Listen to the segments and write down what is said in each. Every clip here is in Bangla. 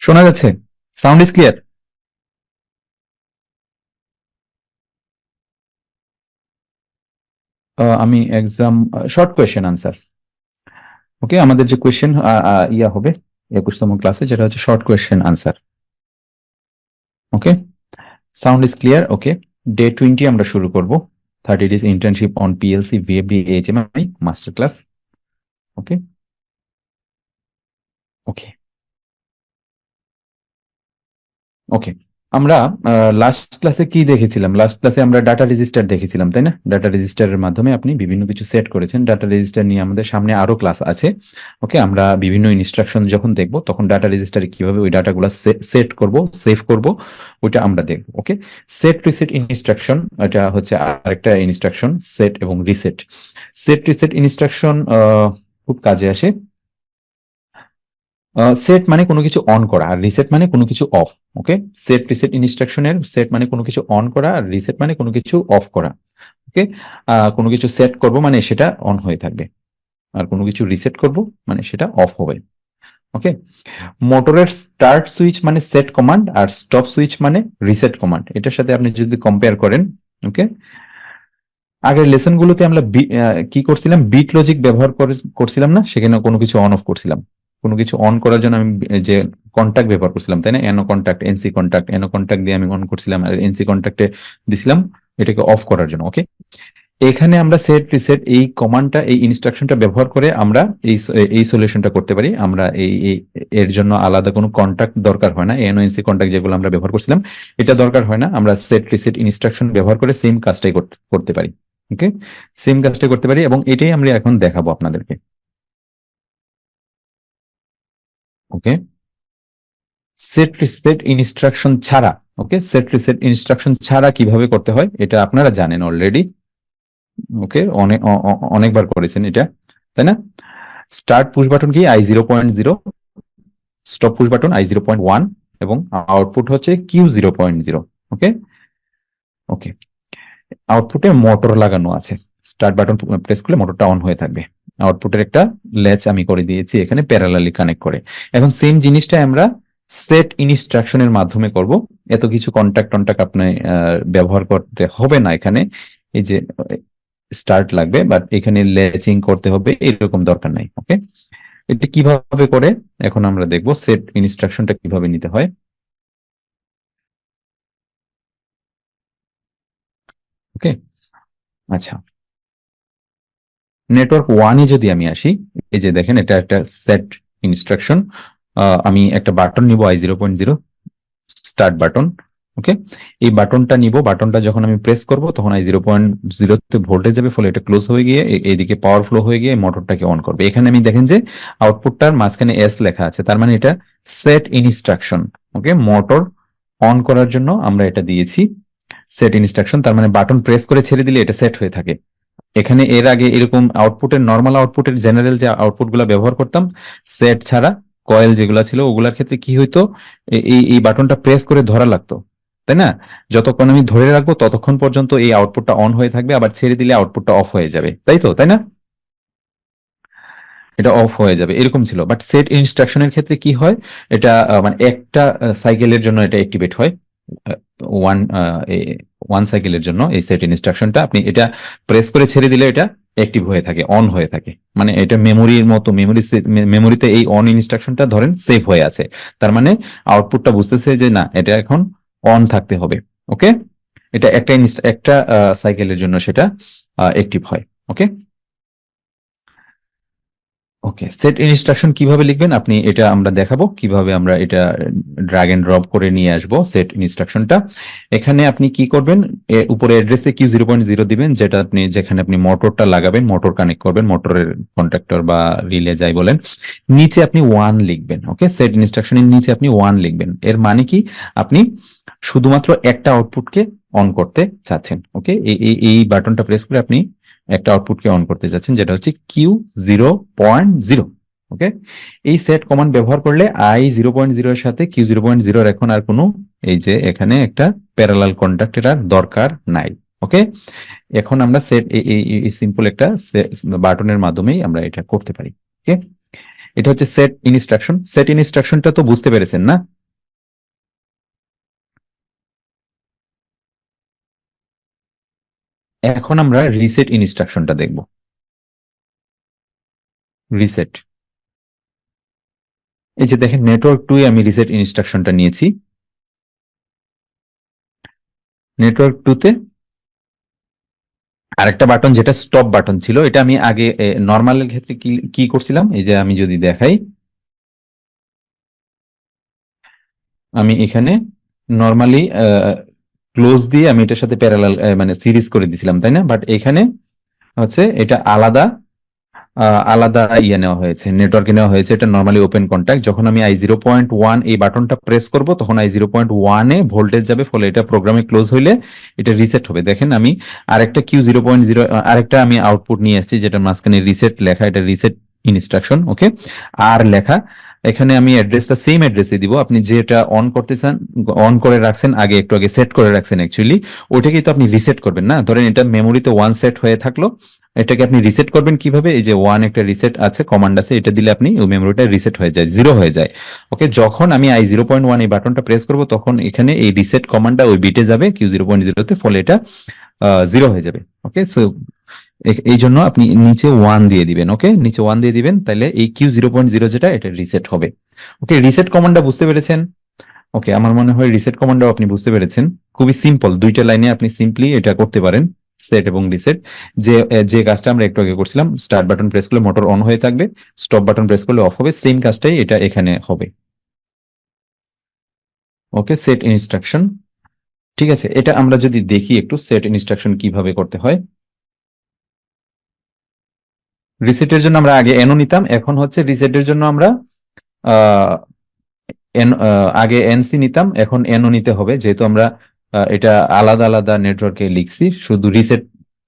শোনা যাচ্ছে? Sound is clear? আমি এক্সাম শর্ট কোয়েশ্চেন আনসার। ওকে, আমাদের যে কোয়েশ্চেন ইয়া হবে 21তম ক্লাসে, যেটা হচ্ছে short question answer. Okay, sound is clear? Okay, day 20 আমরা শুরু করব। 30 days internship on PLC VFD HMI master class. Okay okay okay, আমরা লাস্ট ক্লাসে কি দেখেছিলাম? লাস্ট ক্লাসে আমরা ডাটা রেজিস্টার দেখেছিলাম, তাই না? ডাটা রেজিস্টারের মাধ্যমে আপনি বিভিন্ন কিছু সেট করেছেন। ডাটা রেজিস্টার নিয়ে আমাদের সামনে আরো ক্লাস আছে। ওকে, আমরা বিভিন্ন ইনস্ট্রাকশন যখন দেখব তখন ডাটা রেজিস্টারে কিভাবে ওই ডাটাগুলো সেট করব, সেভ করব, ওইটা আমরা দেখব। ওকে, সেট রিসেট ইনস্ট্রাকশন, এটা হচ্ছে আরেকটা ইনস্ট্রাকশন, সেট এবং রিসেট। সেট রিসেট ইনস্ট্রাকশন খুব কাজে আসে। সেট মানে কোনো কিছু অন করা, আর রিসেট মানে কোনো কিছু অফ। ওকে, সেট রিসেট ইনস্ট্রাকশনের সেট মানে কোনো কিছু অন করা, আর রিসেট মানে কোনো কিছু অফ করা। ওকে, কোনো কিছু সেট করব মানে সেটা অন হয়ে থাকবে, আর কোনো কিছু রিসেট করব মানে সেটা অফ হবে। ওকে, মোটরের স্টার্ট সুইচ মানে সেট কমান্ড, আর স্টপ সুইচ মানে রিসেট কমান্ড। এটার সাথে আপনি যদি কম্পেয়ার করেন, ওকে, আগের লেসন গুলোতে আমরা কি করছিলাম, বিট লজিক ব্যবহার করছিলাম না? সেখানে কোনো কিছু অন অফ করছিলাম। কোনো কিছু অন করার জন্য আমি যে কন্ট্যাক্ট ব্যবহার করছিলাম, তাই না? এনো কন্ট্যাক্ট, এনসি কন্ট্যাক্ট, এনো কন্ট্যাক্ট দিয়ে আমি অন করছিলাম, আর এনসি কন্ট্যাক্টে দিছিলাম এটাকে অফ করার জন্য। ওকে, এখানে আমরা সেট রিসেট এই কমান্ডটা, এই ইনস্ট্রাকশনটা ব্যবহার করে আমরা এই সলিউশনটা করতে পারি। আমরা এর জন্য আলাদা কোনো কন্ট্যাক্ট দরকার হয় না। এনো এনসি কন্ট্যাক্ট যেগুলো আমরা ব্যবহার করছিলাম, এটা দরকার হয় না। আমরা সেট রিসেট ইনস্ট্রাকশন ব্যবহার করে সেম কাজটাই করতে পারি। ওকে, সেম কাজটা করতে পারি, এবং এটাই আমরা এখন দেখাবো আপনাদেরকে। ওকে, সেট রিসেট ইনস্ট্রাকশন ছাড়া, ওকে, সেট রিসেট ইনস্ট্রাকশন ছাড়া কিভাবে করতে হয় এটা আপনারা জানেন অলরেডি। ওকে, অনেকবার করেছেন এটা, তাই না? স্টার্ট পুশ বাটন কি I0.0, stop push button I0.1, এবং আউটপুট হচ্ছে Q0.0। ওকে ওকে, আউটপুটে মোটর লাগানো আছে। স্টার্ট বাটন প্রেস করলে মোটরটা অন হয়ে থাকবে। আউটপুটের একটা ল্যাচ আমি করে দিয়েছি এখানে প্যারালালি কানেক্ট করে। এখন সেম জিনিসটা আমরা সেট ইনস্ট্রাকশনের মাধ্যমে করব। এত কিছু কন্ট্যাক্ট টন্ট্যাক্ট আপনি ব্যবহার করতে হবে না এখানে। এই যে স্টার্ট লাগবে, বাট এখানে ল্যাচিং করতে হবে এরকম দরকার নাই। ওকে, এটা কিভাবে করে এখন আমরা দেখব, সেট ইনস্ট্রাকশনটা কিভাবে নিতে হয়। ওকে, আচ্ছা, নেটওয়ার্ক ওয়ানে যদি আমি আসি, এই যে দেখেন এটা একটা সেট ইনস্ট্রাকশন। আমি একটা বাটন নিব I0.0, স্টার্ট বাটন। ওকে, এই বাটনটা নিব। বাটনটা যখন আমি প্রেস করব তখন I0.0তে ভোল্টেজ যাবে, ফলে এটা ক্লোজ হয়ে গিয়ে এইদিকে পাওয়ার ফ্লো হয়ে গিয়ে মোটরটাকে অন করবে। এখানে আমি দেখেন যে আউটপুটটার মাঝখানে এস লেখা আছে, তার মানে এটা set instruction. Okay, motor on করার জন্য আমরা এটা দিয়েছি সেট ইনস্ট্রাকশন। তার মানে বাটন প্রেস করে ছেড়ে দিলে এটা সেট হয়ে থাকে। এখানে এর আগে এরকম আউটপুটের, নর্মাল আউটপুটের জেনারেল যে আউটপুট গুলা ব্যবহার করতাম সেট ছাড়া, কয়েল যেগুলা ছিল ওগুলার ক্ষেত্রে কি হইতো, এই বাটনটা প্রেস করে ধরা লাগতো, তাই না? যতক্ষণ আমি ধরে রাখবো ততক্ষণ পর্যন্ত এই আউটপুটটা অন হয়ে থাকবে, আবার ছেড়ে দিলে আউটপুটটা অফ হয়ে যাবে, তাই তো, তাই না? এটা অফ হয়ে যাবে এরকম ছিল। বাট সেট ইনস্ট্রাকশনের ক্ষেত্রে কি হয়, এটা মানে একটা সাইকেলের জন্য এটা অ্যাক্টিভেট হয়। ওয়ান ওয়ান সাইকেলের জন্য এই সেট ইনস্ট্রাকশনটা আপনি এটা প্রেস করে ছেড়ে দিলে এটা অ্যাক্টিভ হয়ে থাকে, অন হয়ে থাকে। মানে এটা মেমোরির মতো, মেমোরিতে এই অন ইনস্ট্রাকশনটা ধরেন সেভ হয়ে আছে। তার মানে আউটপুটটা বুঝতেছে যে না, এটা এখন অন থাকতে হবে। ওকে, এটা একটা সাইকেলের জন্য সেটা অ্যাক্টিভ হয়। ওকে ওকে, সেট ইনস্ট্রাকশন কিভাবে লিখবেন আপনি, এটা আমরা দেখাবো কিভাবে আমরা এটা ড্র্যাগ এন্ড ড্রপ করে নিয়ে আসবো সেট ইনস্ট্রাকশনটা। এখানে আপনি কি করবেন, উপরে অ্যাড্রেসে Q0.0 দিবেন, যেটা আপনি যেখানে আপনি মোটরটা লাগাবেন, মোটর কানেক্ট করবেন, মোটরের কন্ট্রাক্টর বা রিলে যাই বলেন। নিচে আপনি 1 লিখবেন। ওকে, সেট ইনস্ট্রাকশনের নিচে আপনি 1 লিখবেন। এর মানে কি, আপনি শুধুমাত্র একটা আউটপুটকে অন করতে চাচ্ছেন। ওকে, এই বাটনটা প্রেস করে আপনি একটা আউটপুটকে অন করতে যাচ্ছেন, যেটা হচ্ছে Q0.0। ওকে, এই সেট কমান্ড ব্যবহার করলে I0.0 এর সাথে Q0.0 এখন আর কোনো, এই যে এখানে একটা প্যারালাল কন্ট্যাক্ট, এটা দরকার নাই। ওকে, এখন আমরা সেট এই সিম্পল একটা বাটনের মাধ্যমেই আমরা এটা করতে পারি। ওকে, এটা হচ্ছে সেট ইনস্ট্রাকশন। সেট ইনস্ট্রাকশনটা তো বুঝতে পেরেছেন না? এখন আমরা রিসেট ইনস্ট্রাকশনটা দেখব। রিসেট, এই যে দেখেন নেটওয়ার্ক টু আমি রিসেট ইনস্ট্রাকশনটা নিয়েছি। নেটওয়ার্ক টু তে আরেকটা বাটন যেটা স্টপ বাটন ছিল, এটা আমি আগে নর্মালের ক্ষেত্রে কি কি করছিলাম, এই যে আমি যদি দেখাই, আমি এখানে নর্মালি ক্লোজ দিয়ে আমি এটার সাথে প্যারালাল মানে সিরিজ করে দিছিলাম, তাই না? বাট এখানে হচ্ছে এটা আলাদা আলাদা ইয়ে নেওয়া হয়েছে, নেটওয়ার্কে নেওয়া হয়েছে। এটা নর্মালি ওপেন কন্ট্যাক্ট। যখন আমি I0.1 এই বাটনটা প্রেস করব তখন I0.1 এ ভোল্টেজ যাবে, ফলে এটা প্রোগ্রামে ক্লোজ হইলে এটা রিসেট হবে। দেখেন আমি আরেকটা Q0.0 আরেকটা আমি আউটপুট নিয়ে আসছি, যেটা মাঝখানে রিসেট লেখা, এটা রিসেট ইনস্ট্রাকশন, ওকে। আর লেখা এখানে আমি অ্যাড্রেসটা সেম অ্যাড্রেসে দিব। আপনি যেটা অন করতে চান, অন করে রাখছেন আগে, একটু আগে সেট করে রাখছেন অ্যাকচুয়ালি, ওইটাকেই তো আপনি রিসেট করবেন না। ধরেন এটা মেমোরিতে ওয়ান সেট হয়ে থাকলো, এটাকে আপনি রিসেট করবেন কিভাবে? এই যে ওয়ান একটা রিসেট আছে, কমান্ড আছে, এটা দিলে আপনি ওই মেমোরিটা রিসেট হয়ে যায়, জিরো হয়ে যায়। ওকে, যখন আমি I0.1 এই বাটনটা প্রেস করব তখন এখানে এই রিসেট কমান্ডটা ওই বিটে যাবে Q0.0 তে, ফলে এটা জিরো হয়ে যাবে। ওকে, সো এই জন্য আপনি নিচে ওয়ান দিয়ে দিবেন। ওকে, নিচে ওয়ান দিয়ে দিবেন, তাহলে এই Q0.0 যেটা, এটা রিসেট হবে। ওকে, রিসেট কমান্ডটা বুঝতে পেরেছেন? ওকে, আমার মনে হয় রিসেট কমান্ডটাও আপনি বুঝতে পেরেছেন। খুবই সিম্পল, দুইটা লাইনে আপনি সিম্পলি এটা করতে পারেন, সেট এবং রিসেট। যে যে কাজটা আমরা একটু আগে করছিলাম, স্টার্ট বাটন প্রেস করলে মোটর অন হয়ে থাকবে, স্টপ বাটন প্রেস করলে অফ হবে, সেম কাজটাই এটা এখানে হবে। ওকে, সেট ইনস্ট্রাকশন। ঠিক আছে, এটা আমরা যদি দেখি একটু সেট ইনস্ট্রাকশন কিভাবে করতে হয়। রিসেটের জন্য আমরা আগে এনও নিতাম, এখন হচ্ছে রিসেটের জন্য আমরা আহ আগে এনসি নিতাম, এখন এনও নিতে হবে, যেহেতু আমরা এটা আলাদা আলাদা নেটওয়ার্কে লিখছি, শুধু রিসেট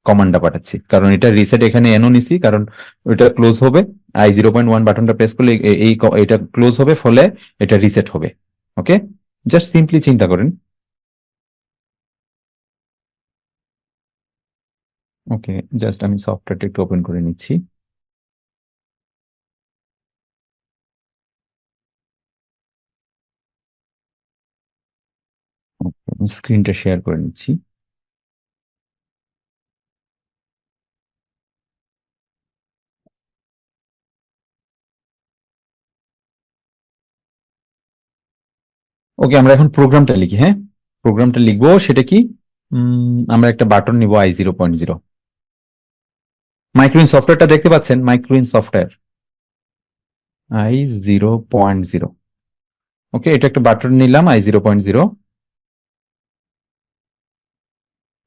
কমান্ডটা পাঠাচ্ছি, কারণ এটা রিসেট এখানে এনও নিছি, কারণ ওইটা ক্লোজ হবে। I0.1 বাটনটা প্রেস করলে এটা ক্লোজ হবে, ফলে এটা রিসেট হবে। ওকে, জাস্ট সিম্পলি চিন্তা করেন। ওকে, জাস্ট আমি সফটওয়্যারটা একটু ওপেন করে নিচ্ছি। স্ক্রিনটা শেয়ার করে নিচ্ছি। ওকে, আমরা এখন প্রোগ্রামটা লিখি। হ্যাঁ, প্রোগ্রামটা লিখবো, সেটা কি? আমরা একটা বাটন নিব I0.0। মাইক্রোইন সফটওয়্যারটা দেখতে পাচ্ছেন? মাইক্রোইন সফটওয়্যার I0.0। ওকে, এটা একটা বাটন নিলাম I0.0।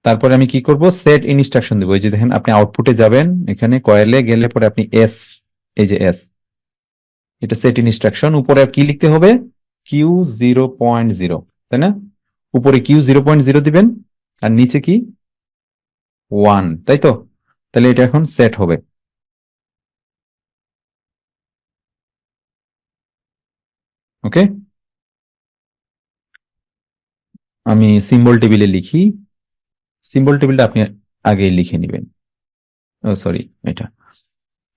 তারপরে আমি কি করব? সেট ইনস্ট্রাকশন দেবো। এই যে দেখেন, আপনি আউটপুটে যাবেন, এখানে কয়েলে গেলে পরে আপনি এস, এই যে এস, এটা সেট ইনস্ট্রাকশন। উপরে কি লিখতে হবে? Q0.0, তাই না? উপরে Q0.0 দিবেন, আর নিচে কি? ওয়ান, তাই তো? তাহলে এটা এখন সেট হবে। ওকে, আমি সিম্বল টেবিলে লিখি। সিম্বল টেবিলটা আপনি আগে লিখে নেবেন। ও সরি, এটা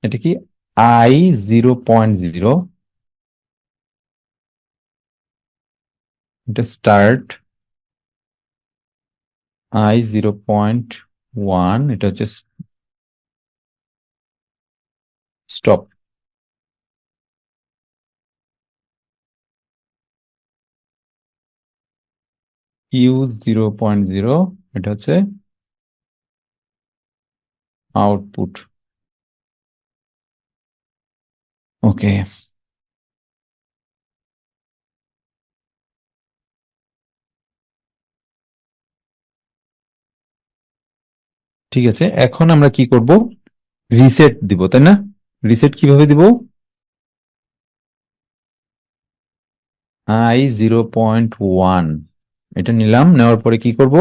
এটা কি? I0.0, এটা স্টার্ট। I0.1, এটা হচ্ছে স্টপ। Q0.0, এটা হচ্ছে আউটপুট। ওকে, ঠিক আছে, এখন আমরা কি করব? রিসেট দিব, তাই না? রিসেট কিভাবে দিব? I0.1 এটা নিলাম, নেওয়ার পরে কি করব?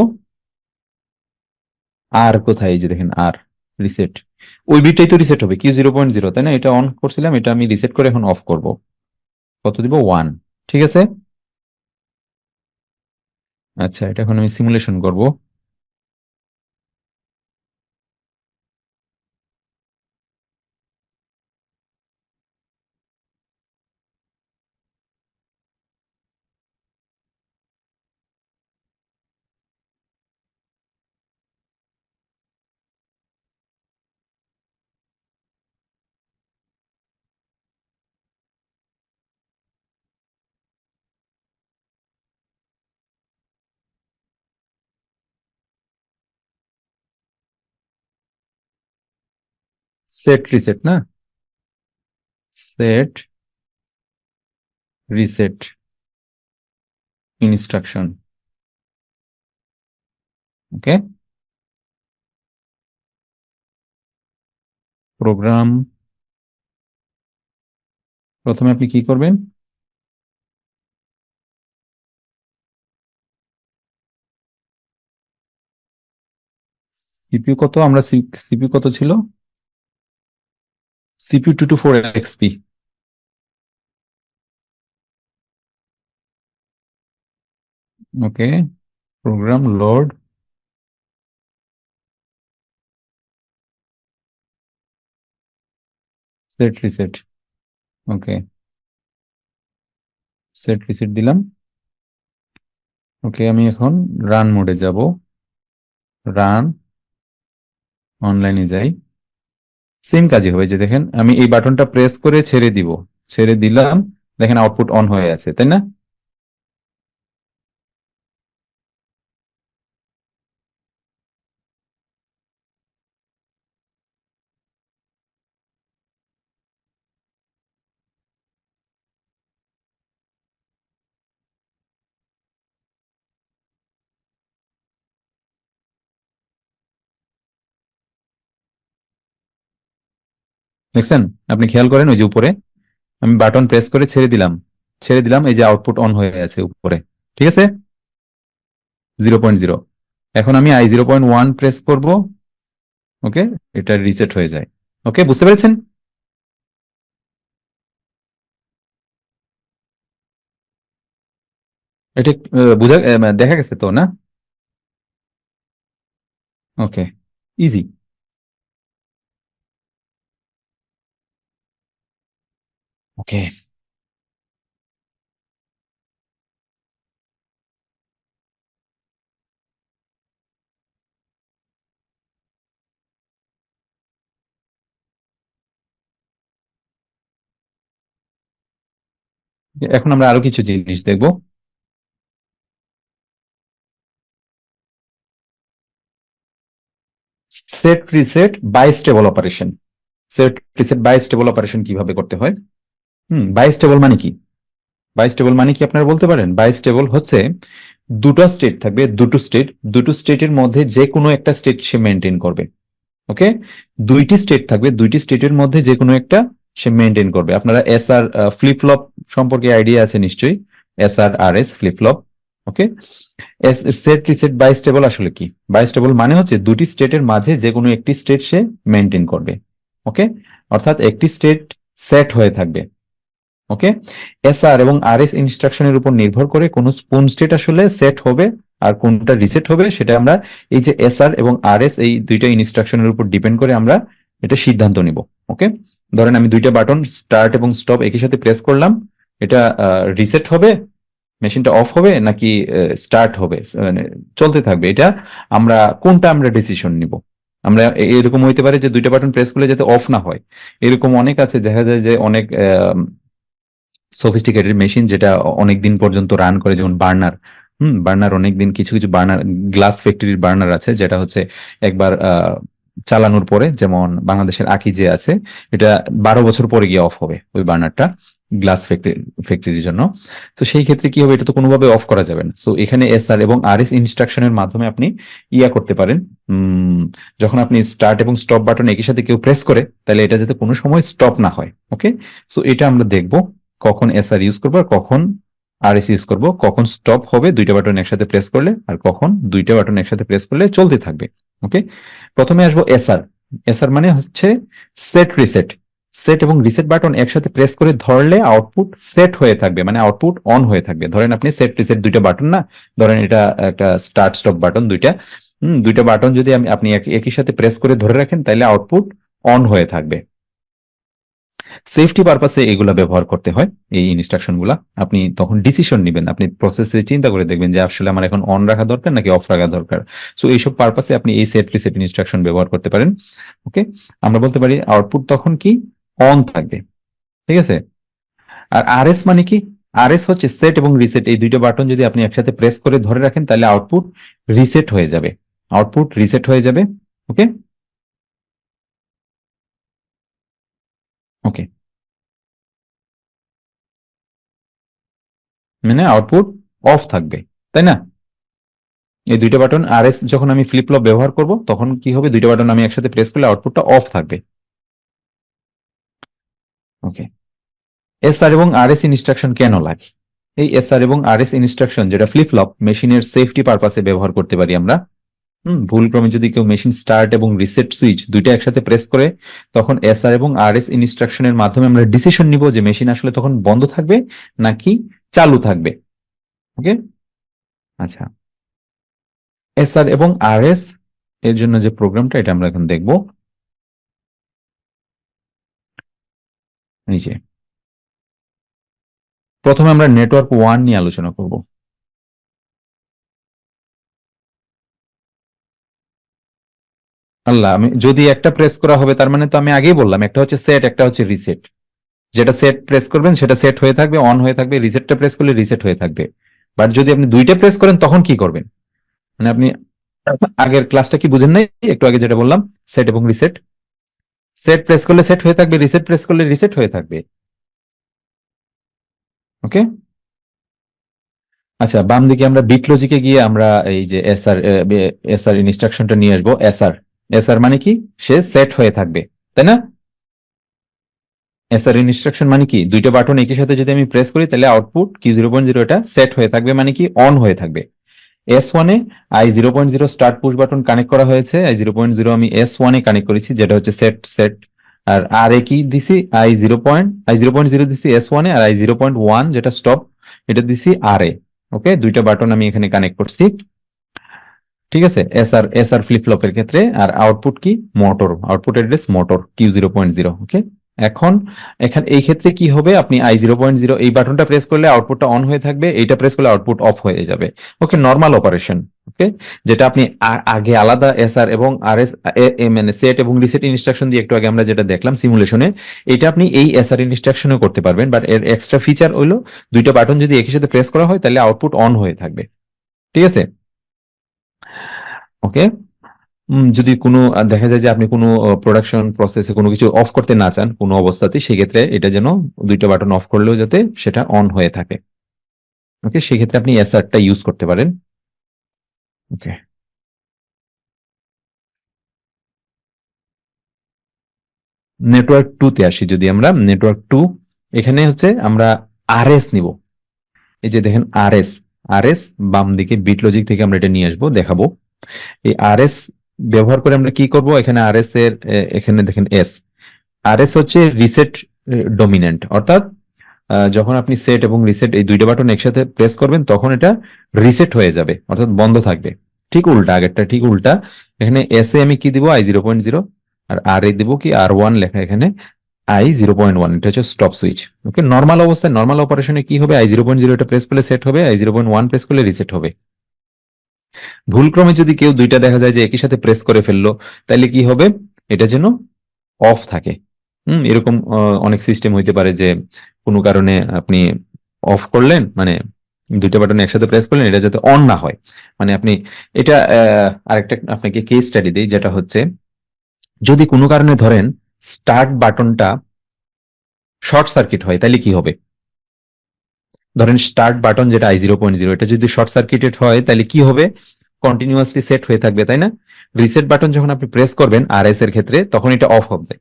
আর কোথায়? এই যে দেখেন আর, রিসেট। ওই বিটটাই তো রিসেট হবে, Q0.0, তাই না? এটা অন করছিলাম, এটা আমি রিসেট করে এখন অফ করব। কত দিব? ওয়ান। ঠিক আছে, আচ্ছা, এটা এখন আমি সিমুলেশন করব। সেট রিসেট না, সেট রিসেট ইনস্ট্রাকশন। ওকে, প্রোগ্রাম, প্রথমে আপনি কি করবেন, সিপিইউ কত, আমরা সিপিইউ কত ছিল, সিপিইউ 224 এক্সপি। ওকে, প্রোগ্রাম লোড, সেট রিসেট। ওকে, সেট রিসেট দিলাম। ওকে, আমি এখন রান মোডে যাব, রান, অনলাইনে যাই, সেম কাজই হবে। যে দেখেন আমি এই বাটনটা প্রেস করে ছেড়ে দিব, ছেড়ে দিলাম, দেখেন আউটপুট অন হয়ে আছে, তাই না? দেখছেন, আপনি খেয়াল করেন ওই যে উপরে আমি বাটন প্রেস করে ছেড়ে দিলাম, ছেড়ে দিলাম, এই যে আউটপুট অন হয়ে আছে উপরে, ঠিক আছে, 0.0। এখন আমি I0.1 প্রেস করব, ওকে, এটা রিসেট হয়ে যায়। ওকে, বুঝতে পেরেছেন? এটা বুঝা দেখা গেছে তো না? ওকে, ইজি। ওকে, এখন আমরা আরো কিছু জিনিস দেখব। Set reset bistable operation. Set reset bistable operation কিভাবে করতে হয়? বাইস্টেবল মানে কি? বাইস্টেবল মানে কি আপনারা বলতে পারেন? বাইস্টেবল হচ্ছে দুটো স্টেট থাকবে, দুটো স্টেট, দুটো স্টেটের মধ্যে যে কোনো একটা স্টেট সে মেনটেন করবে। ওকে, দুইটি স্টেট থাকবে, দুইটি স্টেটের মধ্যে যে কোনো একটা সে মেনটেন করবে। আপনারা এস আর ফ্লিপ ফ্লপ সম্পর্কে আইডিয়া আছে নিশ্চয়ই, এস আর আর এস ফ্লিপ ফ্লপ। ওকে, সেট রিসেট বাইস্টেবল আসলে কি? বাইস্টেবল মানে হচ্ছে দুটি স্টেটের মাঝে যে কোনো একটি স্টেট সে মেনটেন করবে। ওকে, অর্থাৎ একটি স্টেট সেট হয়ে থাকবে। ওকে, এসআর এবং আরএস ইনস্ট্রাকশনের উপর নির্ভর করে কোন স্টেট আসলে সেট হবে আর কোনটা রিসেট হবে, সেটা আমরা এই যে এসআর এবং আরএস এই দুইটা ইনস্ট্রাকশনের উপর ডিপেন্ড করে আমরা এটা সিদ্ধান্ত নিব। ওকে, ধরেন আমি দুইটা বাটন স্টার্ট এবং স্টপ একই সাথে প্রেস করলাম, এটা রিসেট হবে, মেশিনটা অফ হবে নাকি স্টার্ট হবে, মানে চলতে থাকবে, এটা আমরা কোনটা আমরা ডিসিশন নিব। আমরা এরকম হইতে পারে যে দুইটা বাটন প্রেস করলে যাতে অফ না হয়, এরকম অনেক আছে, দেখা যায় যে অনেক সফিস্টিকেটেড মেশিন যেটা অনেক দিন পর্যন্ত রান করে, যেমন বার্নার। বার্নার অনেক দিন, কিছু কিছু বার্নার, গ্লাস ফ্যাক্টরির বার্নার আছে যেটা হচ্ছে একবার চালানোর পরে, যেমন বাংলাদেশের আকি যে আছে, এটা 12 বছর পরে গিয়ে অফ হবে ওই বার্নারটা, গ্লাস ফ্যাক্টরির জন্য। তো সেই ক্ষেত্রে কি হবে, এটা তো কোনোভাবে অফ করা যাবে না। সো এখানে এসআর এবং আরএস ইনস্ট্রাকশনের মাধ্যমে আপনি ইয়া করতে পারেন। যখন আপনি স্টার্ট এবং স্টপ বাটন একই সাথে কেউ প্রেস করে, তাহলে এটা যাতে কোনো সময় স্টপ না হয়। ওকে, সো এটা আমরা দেখবো কখন এসআর ইউজ করবো আর কখন আরএস ইউজ করবো, কখন স্টপ হবে দুইটা বাটন একসাথে প্রেস করলে আর কখন দুইটা বাটন একসাথে প্রেস করলে চলতে থাকবে। ওকে, প্রথমে আসবো এসআর। এসআর মানে হচ্ছে সেট রিসেট। সেট এবং রিসেট বাটন একসাথে প্রেস করে ধরলে আউটপুট সেট হয়ে থাকবে, মানে আউটপুট অন হয়ে থাকবে। ধরেন আপনি সেট রিসেট দুইটা বাটন না, ধরেন এটা একটা স্টার্ট স্টপ বাটন দুইটা, দুইটা বাটন যদি আপনি একই সাথে প্রেস করে ধরে রাখেন তাহলে আউটপুট অন হয়ে থাকবে। সেফটি পারপাসে এগুলা ব্যবহার করতে হয়, এই ইনস্ট্রাকশন গুলা। আপনি তখন ডিসিশন নেবেন, আপনি প্রসেসে চিন্তা করে দেখবেন যে আসলে আমার এখন অন রাখা দরকার নাকি অফ রাখা দরকার। সো এইসব পারপাসে আপনি এই সেট রিসেট ইনস্ট্রাকশন ব্যবহার করতে পারেন। ওকে, আমরা বলতে পারি আউটপুট তখন কি অন থাকবে, ঠিক আছে। আর আরএস মানে কি? আরএস হচ্ছে সেট এবং রিসেট, এই দুইটা বাটন যদি আপনি একসাথে প্রেস করে ধরে রাখেন তাহলে আউটপুট রিসেট হয়ে যাবে, আউটপুট রিসেট হয়ে যাবে। ওকে, মানে আউটপুট অফ থাকবে, তাই না? এই দুইটা বাটন আর এস যখন আমি ফ্লিপ ফ্লপ ব্যবহার করব তখন কি হবে, দুইটা বাটন আমি একসাথে প্রেস করলে আউটপুটটা অফ থাকবে। ওকে, এস আর এবং আর এস ইনস্ট্রাকশন কেন লাগে? এই এস আর এবং আর এস ইনস্ট্রাকশন যেটা ফ্লিপ ফ্লপ মেশিনের সেফটি পারপাসে ব্যবহার করতে পারি আমরা। ভুল ক্রমে যদি কেউ মেশিন স্টার্ট এবং রিসেট সুইচ দুইটা একসাথে প্রেস করে, তখন এস আর এবং আর এস ইনস্ট্রাকশনের মাধ্যমে আমরা ডিসিশন নিব যে মেশিন আসলে তখন বন্ধ থাকবে নাকি চালু থাকবে। ওকে, আচ্ছা, এস আর এবং আর এস এর জন্য যে প্রোগ্রামটা এটা আমরা এখন দেখব। নিচে প্রথমে আমরা নেটওয়ার্ক ওয়ান নিয়ে আলোচনা করব। আল্লাহ, আমি যদি একটা প্রেস করা হবে তার মানে তো আমি আগেই বললাম একটা হচ্ছে সেট, একটা হচ্ছে রিসেট। যেটা সেট প্রেস করবেন সেটা সেট হয়ে থাকবে, অন হয়ে থাকবে, রিসেটটা প্রেস করলে রিসেট হয়ে থাকবে। বাট যদি আপনি দুইটা প্রেস করেন তখন কি করবেন? মানে আপনি আগের ক্লাসটা কি বুঝেন নাই? একটু আগে যেটা বললাম, সেট এবং রিসেট। সেট প্রেস করলে সেট হয়ে থাকবে, রিসেট প্রেস করলে রিসেট হয়ে থাকবে। ওকে, আচ্ছা, বাম দিকে আমরা বিট লজিকে গিয়ে আমরা এই যে এসআর ইনস্ট্রাকশনটা নিয়ে আসবো। এসআর, এসআর মানে কি? সে সেট হয়ে থাকবে, তাই না? এসআর ইনস্ট্রাকশন মানে কি? দুইটা বাটন একই সাথে যদি আমি প্রেস করি তাহলে আউটপুট কি 0.0 এটা সেট হয়ে থাকবে, মানে কি অন হয়ে থাকবে। এস ওয়ানে I0.0 start push button connect করা হয়েছে, I0.0 আমি এস ওয়ানে কানেক্ট করেছি যেটা হচ্ছে সেট সেট। আর আর এ কি দিছি? I0.0 দিছি এস ওয়ানে, আর I0.1 যেটা স্টপ এটা দিছি আর এ। ওকে, দুইটা বাটন আমি এখানে কানেক্ট করছি। ঠিক আছে, এসআর ফ্লিপ ফ্লপের ক্ষেত্রে। আর আউটপুট কি? Motor, output address motor Q0.0। ওকে, এখন এখানে এই ক্ষেত্রে কি হবে, আপনি I0.0 এই বাটনটা প্রেস করলে আউটপুটটা অন হয়ে থাকবে, এইটা প্রেস করলে আউটপুট অফ হয়ে যাবে। ওকে, নর্মাল অপারেশন। ওকে, যেটা আপনি আগে আলাদা এসআর এবং আর এস মানে সেট এবং রিসেট ইনস্ট্রাকশন দিয়ে একটু আগে আমরা যেটা দেখলাম সিমুলেশনে, এটা আপনি এই এসআর ইনস্ট্রাকশনে করতে পারবেন। বাট এর এক্সট্রা ফিচার হলো দুইটা বাটন যদি একই সাথে প্রেস করা হয় তাহলে আউটপুট অন হয়ে থাকবে। ঠিক আছে, ওকে। যদি কোনো দেখা যায় যে আপনি কোনো প্রোডাকশন প্রসেসে কোনো কিছু অফ করতে না চান কোনো অবস্থাতে, সেক্ষেত্রে এটা যেন দুইটা বাটন অফ করলেও যাতে সেটা অন হয়ে থাকে। ওকে, সেক্ষেত্রে আপনি এসআরটা ইউজ করতে পারেন। ওকে, নেটওয়ার্ক টু তে আসি। যদি আমরা নেটওয়ার্ক টু, এখানে হচ্ছে আমরা আরএস নিব। এই যে দেখেন আরএস, আরএস বাম দিকে বিট লজিক থেকে আমরা এটা নিয়ে আসবো, দেখাবো। এই আরএস ব্যবহার করে আমরা কি করব, এখানে আরএস এর এখানে দেখেন এস, আরএস হচ্ছে রিসেট ডমিনেন্ট, অর্থাৎ যখন আপনি সেট এবং রিসেট এই দুইটা বাটন একসাথে প্রেস করবেন তখন এটা রিসেট হয়ে যাবে, অর্থাৎ বন্ধ থাকবে। ঠিক উল্টা, আগেরটা ঠিক উল্টা। এখানে এস এ আমি কি দিব? I0.0। আর আর এ দিব কি? R1 লেখা এখানে I0.1, এটা হচ্ছে স্টপ সুইচ। ওকে, নর্মাল অবস্থায় নর্মাল অপারেশনে কি হবে, I0.0 এটা প্রেস করলে সেট হবে, I0.1 প্রেস করলে রিসেট হবে। ভুলক্রমে যদি কেউ দুইটা দেখা যায় যে একই সাথে প্রেস করে ফেললো, তাহলে কি হবে? এটা যেন অফ থাকে। এরকম অনেক সিস্টেম হইতে পারে যে কোনো কারণে আপনি অফ করলেন, মানে দুইটা বাটন একসাথে প্রেস করলেন, এটা যাতে অন না হয়। মানে আপনি এটা আরেকটা আপনাকে কেস স্টাডি দিই, যেটা হচ্ছে যদি কোনো কারণে ধরেন স্টার্ট বাটনটা শর্ট সার্কিট হয় তাহলে কি হবে? ধরেন স্টার্ট বাটন যেটা I0.0 এটা যদি শর্ট সার্কিটেড হয় তাহলে কি হবে? কন্টিনিউয়াসলি সেট হয়ে থাকবে, তাই না? রিসেট বাটন যখন আপনি প্রেস করবেন আরএস এর ক্ষেত্রে তখন এটা অফ হবে,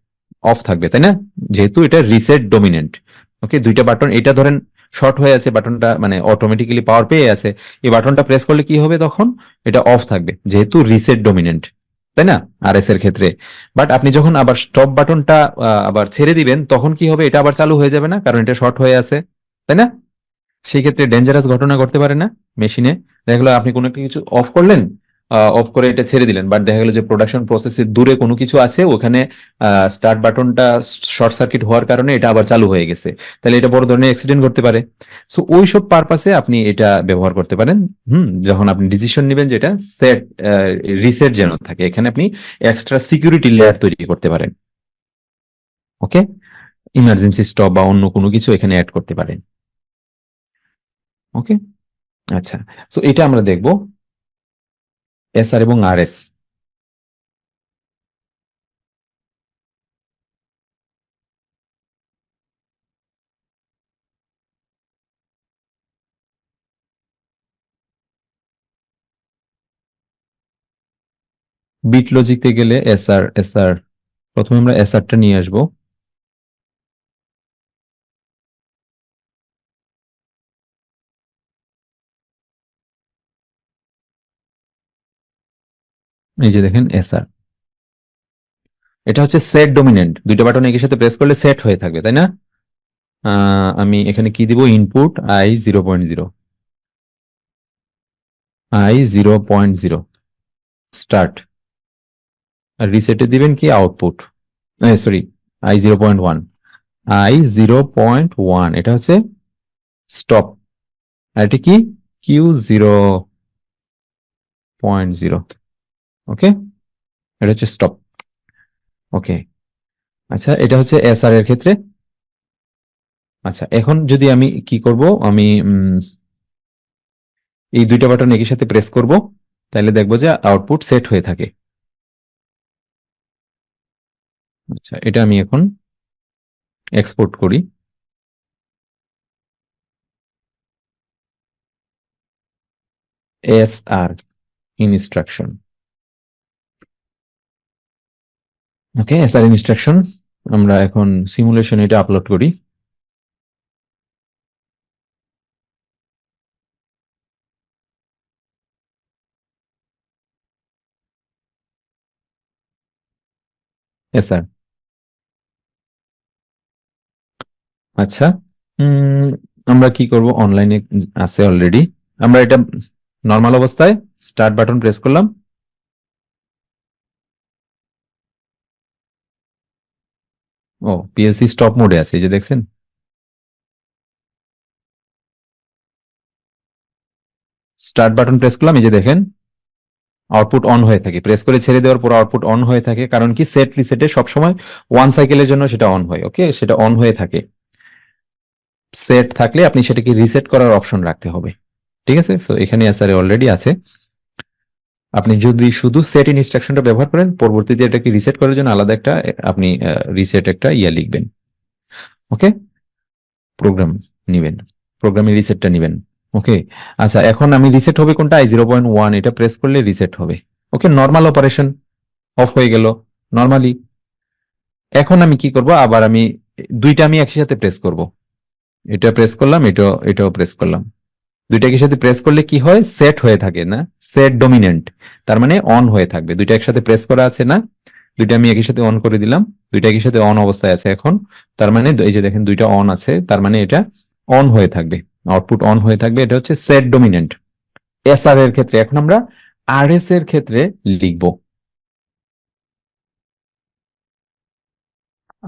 অফ থাকবে, তাই না? যেহেতু এটা রিসেট ডমিনেন্ট। ওকে, দুইটা বাটন, এটা ধরেন শর্ট হয়ে আছে বাটনটা, মানে অটোমেটিক্যালি পাওয়ার পেয়ে আছে, এই বাটনটা প্রেস করলে কি হবে তখন? এটা অফ থাকবে যেহেতু রিসেট ডমিনেন্ট, তাই না? আরএস এর ক্ষেত্রে। বাট আপনি যখন আবার স্টপ বাটনটা আবার ছেড়ে দিবেন তখন কি হবে? এটা আবার চালু হয়ে যাবে না, কারণ এটা শর্ট হয়ে আছে, তাই না? সেই ক্ষেত্রে ডেঞ্জারাস ঘটনা ঘটতে পারে না মেশিনে? দেখা গেলো আপনি কোনো একটা কিছু অফ করলেন, অফ করে এটা ছেড়ে দিলেন, বাট দেখা গেলো যে প্রোডাকশন প্রসেসের দূরে কোনো কিছু আছে, ওখানে স্টার্ট বাটনটা শর্ট সার্কিট হওয়ার কারণে এটা আবার চালু হয়ে গেছে, তাহলে এটা বড় ধরনের অ্যাক্সিডেন্ট ঘটতে পারে। সো ওই সব পারপাসে আপনি এটা ব্যবহার করতে পারেন। যখন আপনি ডিসিশন নেবেন যেটা সেট রিসেট যেন থাকে, এখানে আপনি এক্সট্রা সিকিউরিটি লেয়ার তৈরি করতে পারেন। ওকে, ইমার্জেন্সি স্টপ বা অন্য কোনো কিছু এখানে অ্যাড করতে পারেন। ওকে, আচ্ছা, সো এটা আমরা দেখব এসআর এবং আরএস। বিট লজিকতে গেলে এসআর প্রথমে আমরা এসআরটা নিয়ে আসবো। এই যে দেখেন এসআর, এটা হচ্ছে সেট ডোমিনেন্ট, দুইটা বাটন একই সাথে প্রেস করলে সেট হয়ে থাকবে, তাই না? আমি এখানে কি দিব, ইনপুট i 0.0, i 0.0 স্টার্ট, আর রিসেটে দিবেন কি আউটপুট, সরি, i 0.1, i 0.1 এটা হচ্ছে স্টপ, আর এটা কি Q 0.0। ওকে, এটা হচ্ছে স্টপ। ওকে, আচ্ছা এটা হচ্ছে এসআর এর ক্ষেত্রে। আচ্ছা এখন যদি আমি কি করব, আমি এই দুইটা বাটন একই সাথে প্রেস করব, তাহলে দেখবো যে আউটপুট সেট হয়ে থাকে। আচ্ছা এটা আমি এখন এক্সপোর্ট করি। এসআর ইনস্ট্রাকশন, ওকে এসআর ইনস্ট্রাকশন, আমরা এখন সিমুলেশন এটা আপলোড করি। এসআর, আচ্ছা আমরা কি করব, অনলাইনে আছে অলরেডি, আমরা এটা নর্মাল অবস্থায় স্টার্ট বাটন প্রেস করলাম, ও পিএলসি স্টপ মোডে আছে, এই যে দেখছেন। স্টার্ট বাটন প্রেস করলাম, এই যে দেখেন আউটপুট অন হয়ে থাকে, প্রেস করে ছেড়ে দেওয়ার পর আউটপুট অন হয়ে থাকে, কারণ কি সেট রিসেটে সবসময় ওয়ান সাইকেলের জন্য সেটা অন হয়, ওকে সেটা অন হয়ে থাকে। সেট থাকলে আপনি সেটাকে রিসেট করার অপশন রাখতে হবে, ঠিক আছে। সো এখানে এসআরএ অলরেডি আছে, আপনি যদি শুধু সেট ইনস্ট্রাকশনটা ব্যবহার করেন, পরবর্তীতে এটাকে রিসেট করার জন্য আলাদা একটা আপনি রিসেট একটা লিখবেন, ওকে প্রোগ্রাম নিবেন, প্রোগ্রামে রিসেটটা নিবেন, ওকে। আচ্ছা এখন আমি রিসেট হবে কোনটা, i 0.1 এটা প্রেস করলে রিসেট হবে, ওকে নর্মাল অপারেশন, অফ হয়ে গেল নর্মালি। এখন আমি কি করব, আবার আমি দুইটা আমি একসাথে প্রেস করব, এটা প্রেস করলাম, এটাও প্রেস করলাম, দুইটা একসাথে প্রেস করলে কি হয়, সেট হয়ে থাকে না, সেট ডোমিনেন্ট, তার মানে অন হয়ে থাকবে, দুইটা একসাথে প্রেস করা আছে না, দুইটা আমি একই সাথে অন করে দিলাম, দুইটা একই সাথে অন অবস্থায় আছে এখন, তার মানে এই যে দেখেন দুইটা অন আছে, তার মানে এটা অন হয়ে থাকবে, আউটপুট অন হয়ে থাকবে, এটা হচ্ছে সেট ডোমিনেন্ট। এসআর এর ক্ষেত্রে এখন আমরা আরএস এর ক্ষেত্রে লিখব,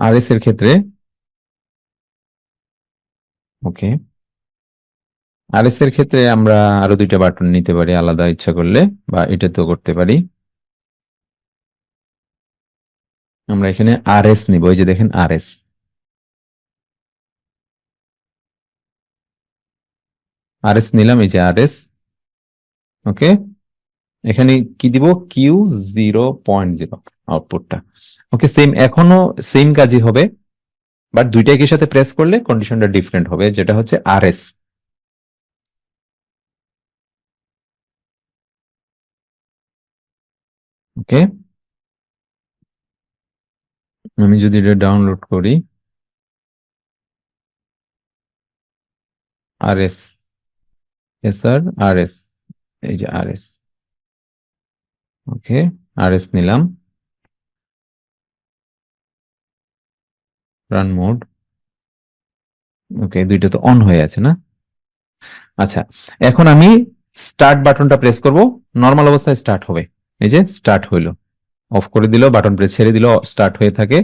আরএস এর ক্ষেত্রে, ওকে আরএস এর ক্ষেত্রে আমরা আরো দুইটা বাটন নিতে পারি আলাদা ইচ্ছা করলে, বা এটা তো করতে পারি। আমরা এখানে আরএস নিব, এই যে দেখেন আরএস, আরএস নিলাম, এই যে আরএস, ওকে এখানে কি দিব, Q 0.0 আউটপুটটা, ওকে সেম এখনো সেম কাজই হবে, বাট দুইটা একই সাথে প্রেস করলে কন্ডিশনটা ডিফারেন্ট হবে, যেটা হচ্ছে আরএস, ওকে আমি যদি এটা ডাউনলোড করি, আরএস, এসআর আরএস, এই যে আরএস, ওকে আরএস নিলাম, রান মোড, ওকে দুইটা তো অন হয়ে আছে না। আচ্ছা এখন আমি স্টার্ট বাটনটা প্রেস করব, নর্মাল অবস্থায় স্টার্ট হবে, এই যে স্টার্ট হইলো, অফ করে দিল, বাটন প্রেস ছেড়ে দিল, স্টার্ট হয়ে থাকে।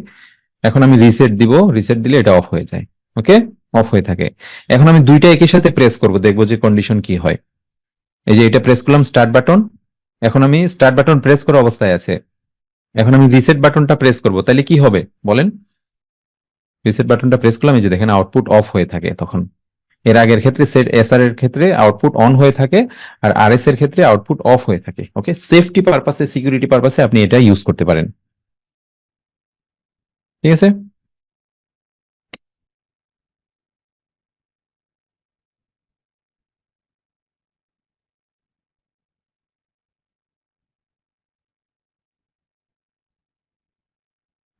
এখন আমি রিসেট দিব, রিসেট দিলে এটা অফ হয়ে যায়, ওকে অফ হয়ে থাকে। এখন আমি দুইটা একই সাথে প্রেস করব, দেখবো যে কন্ডিশন কি হয়। এই যে এটা প্রেস করলাম স্টার্ট বাটন, এখন আমি স্টার্ট বাটন প্রেস করা অবস্থায় আছে, এখন আমি রিসেট বাটনটা প্রেস করব, তাহলে কি হবে বলেন, রিসেট বাটনটা প্রেস করলাম, এই যে দেখেন আউটপুট অফ হয়ে থাকে তখন। এর আগের ক্ষেত্রে সেট এসআর এর ক্ষেত্রে আউটপুট অন হয়ে থাকে, আর আরএস এর ক্ষেত্রে আউটপুট অফ হয়ে থাকে, ওকে সেফটি পারপাসে, সিকিউরিটি পারপাসে আপনি এটা ইউজ করতে পারেন, ঠিক আছে।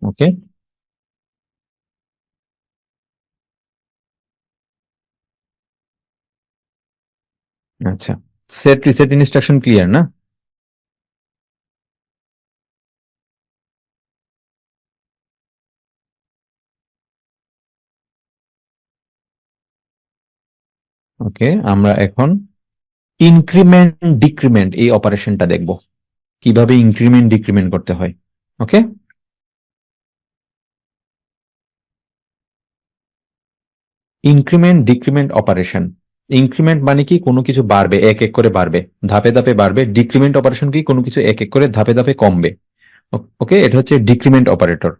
ওকে, আচ্ছা, সেট রিসেট ইনস্ট্রাকশন ক্লিয়ার না? ওকে, আমরা এখন ইনক্রিমেন্ট ডিক্রিমেন্ট এই অপারেশনটা দেখব, কিভাবে ইনক্রিমেন্ট ডিক্রিমেন্ট করতে হয়। ওকে, ইনক্রিমেন্ট ডিক্রিমেন্ট অপারেশন। ইনক্রিমেন্ট মানে কি, কোনো কিছু বাড়বে, এক এক করে বাড়বে, ধাপে ধাপে বাড়বে। ডিক্রিমেন্ট অপারেশন কি, কোনো কিছু এক এক করে ধাপে ধাপে কমবে। ওকে, এটা হচ্ছে ডিক্রিমেন্ট অপারেটর।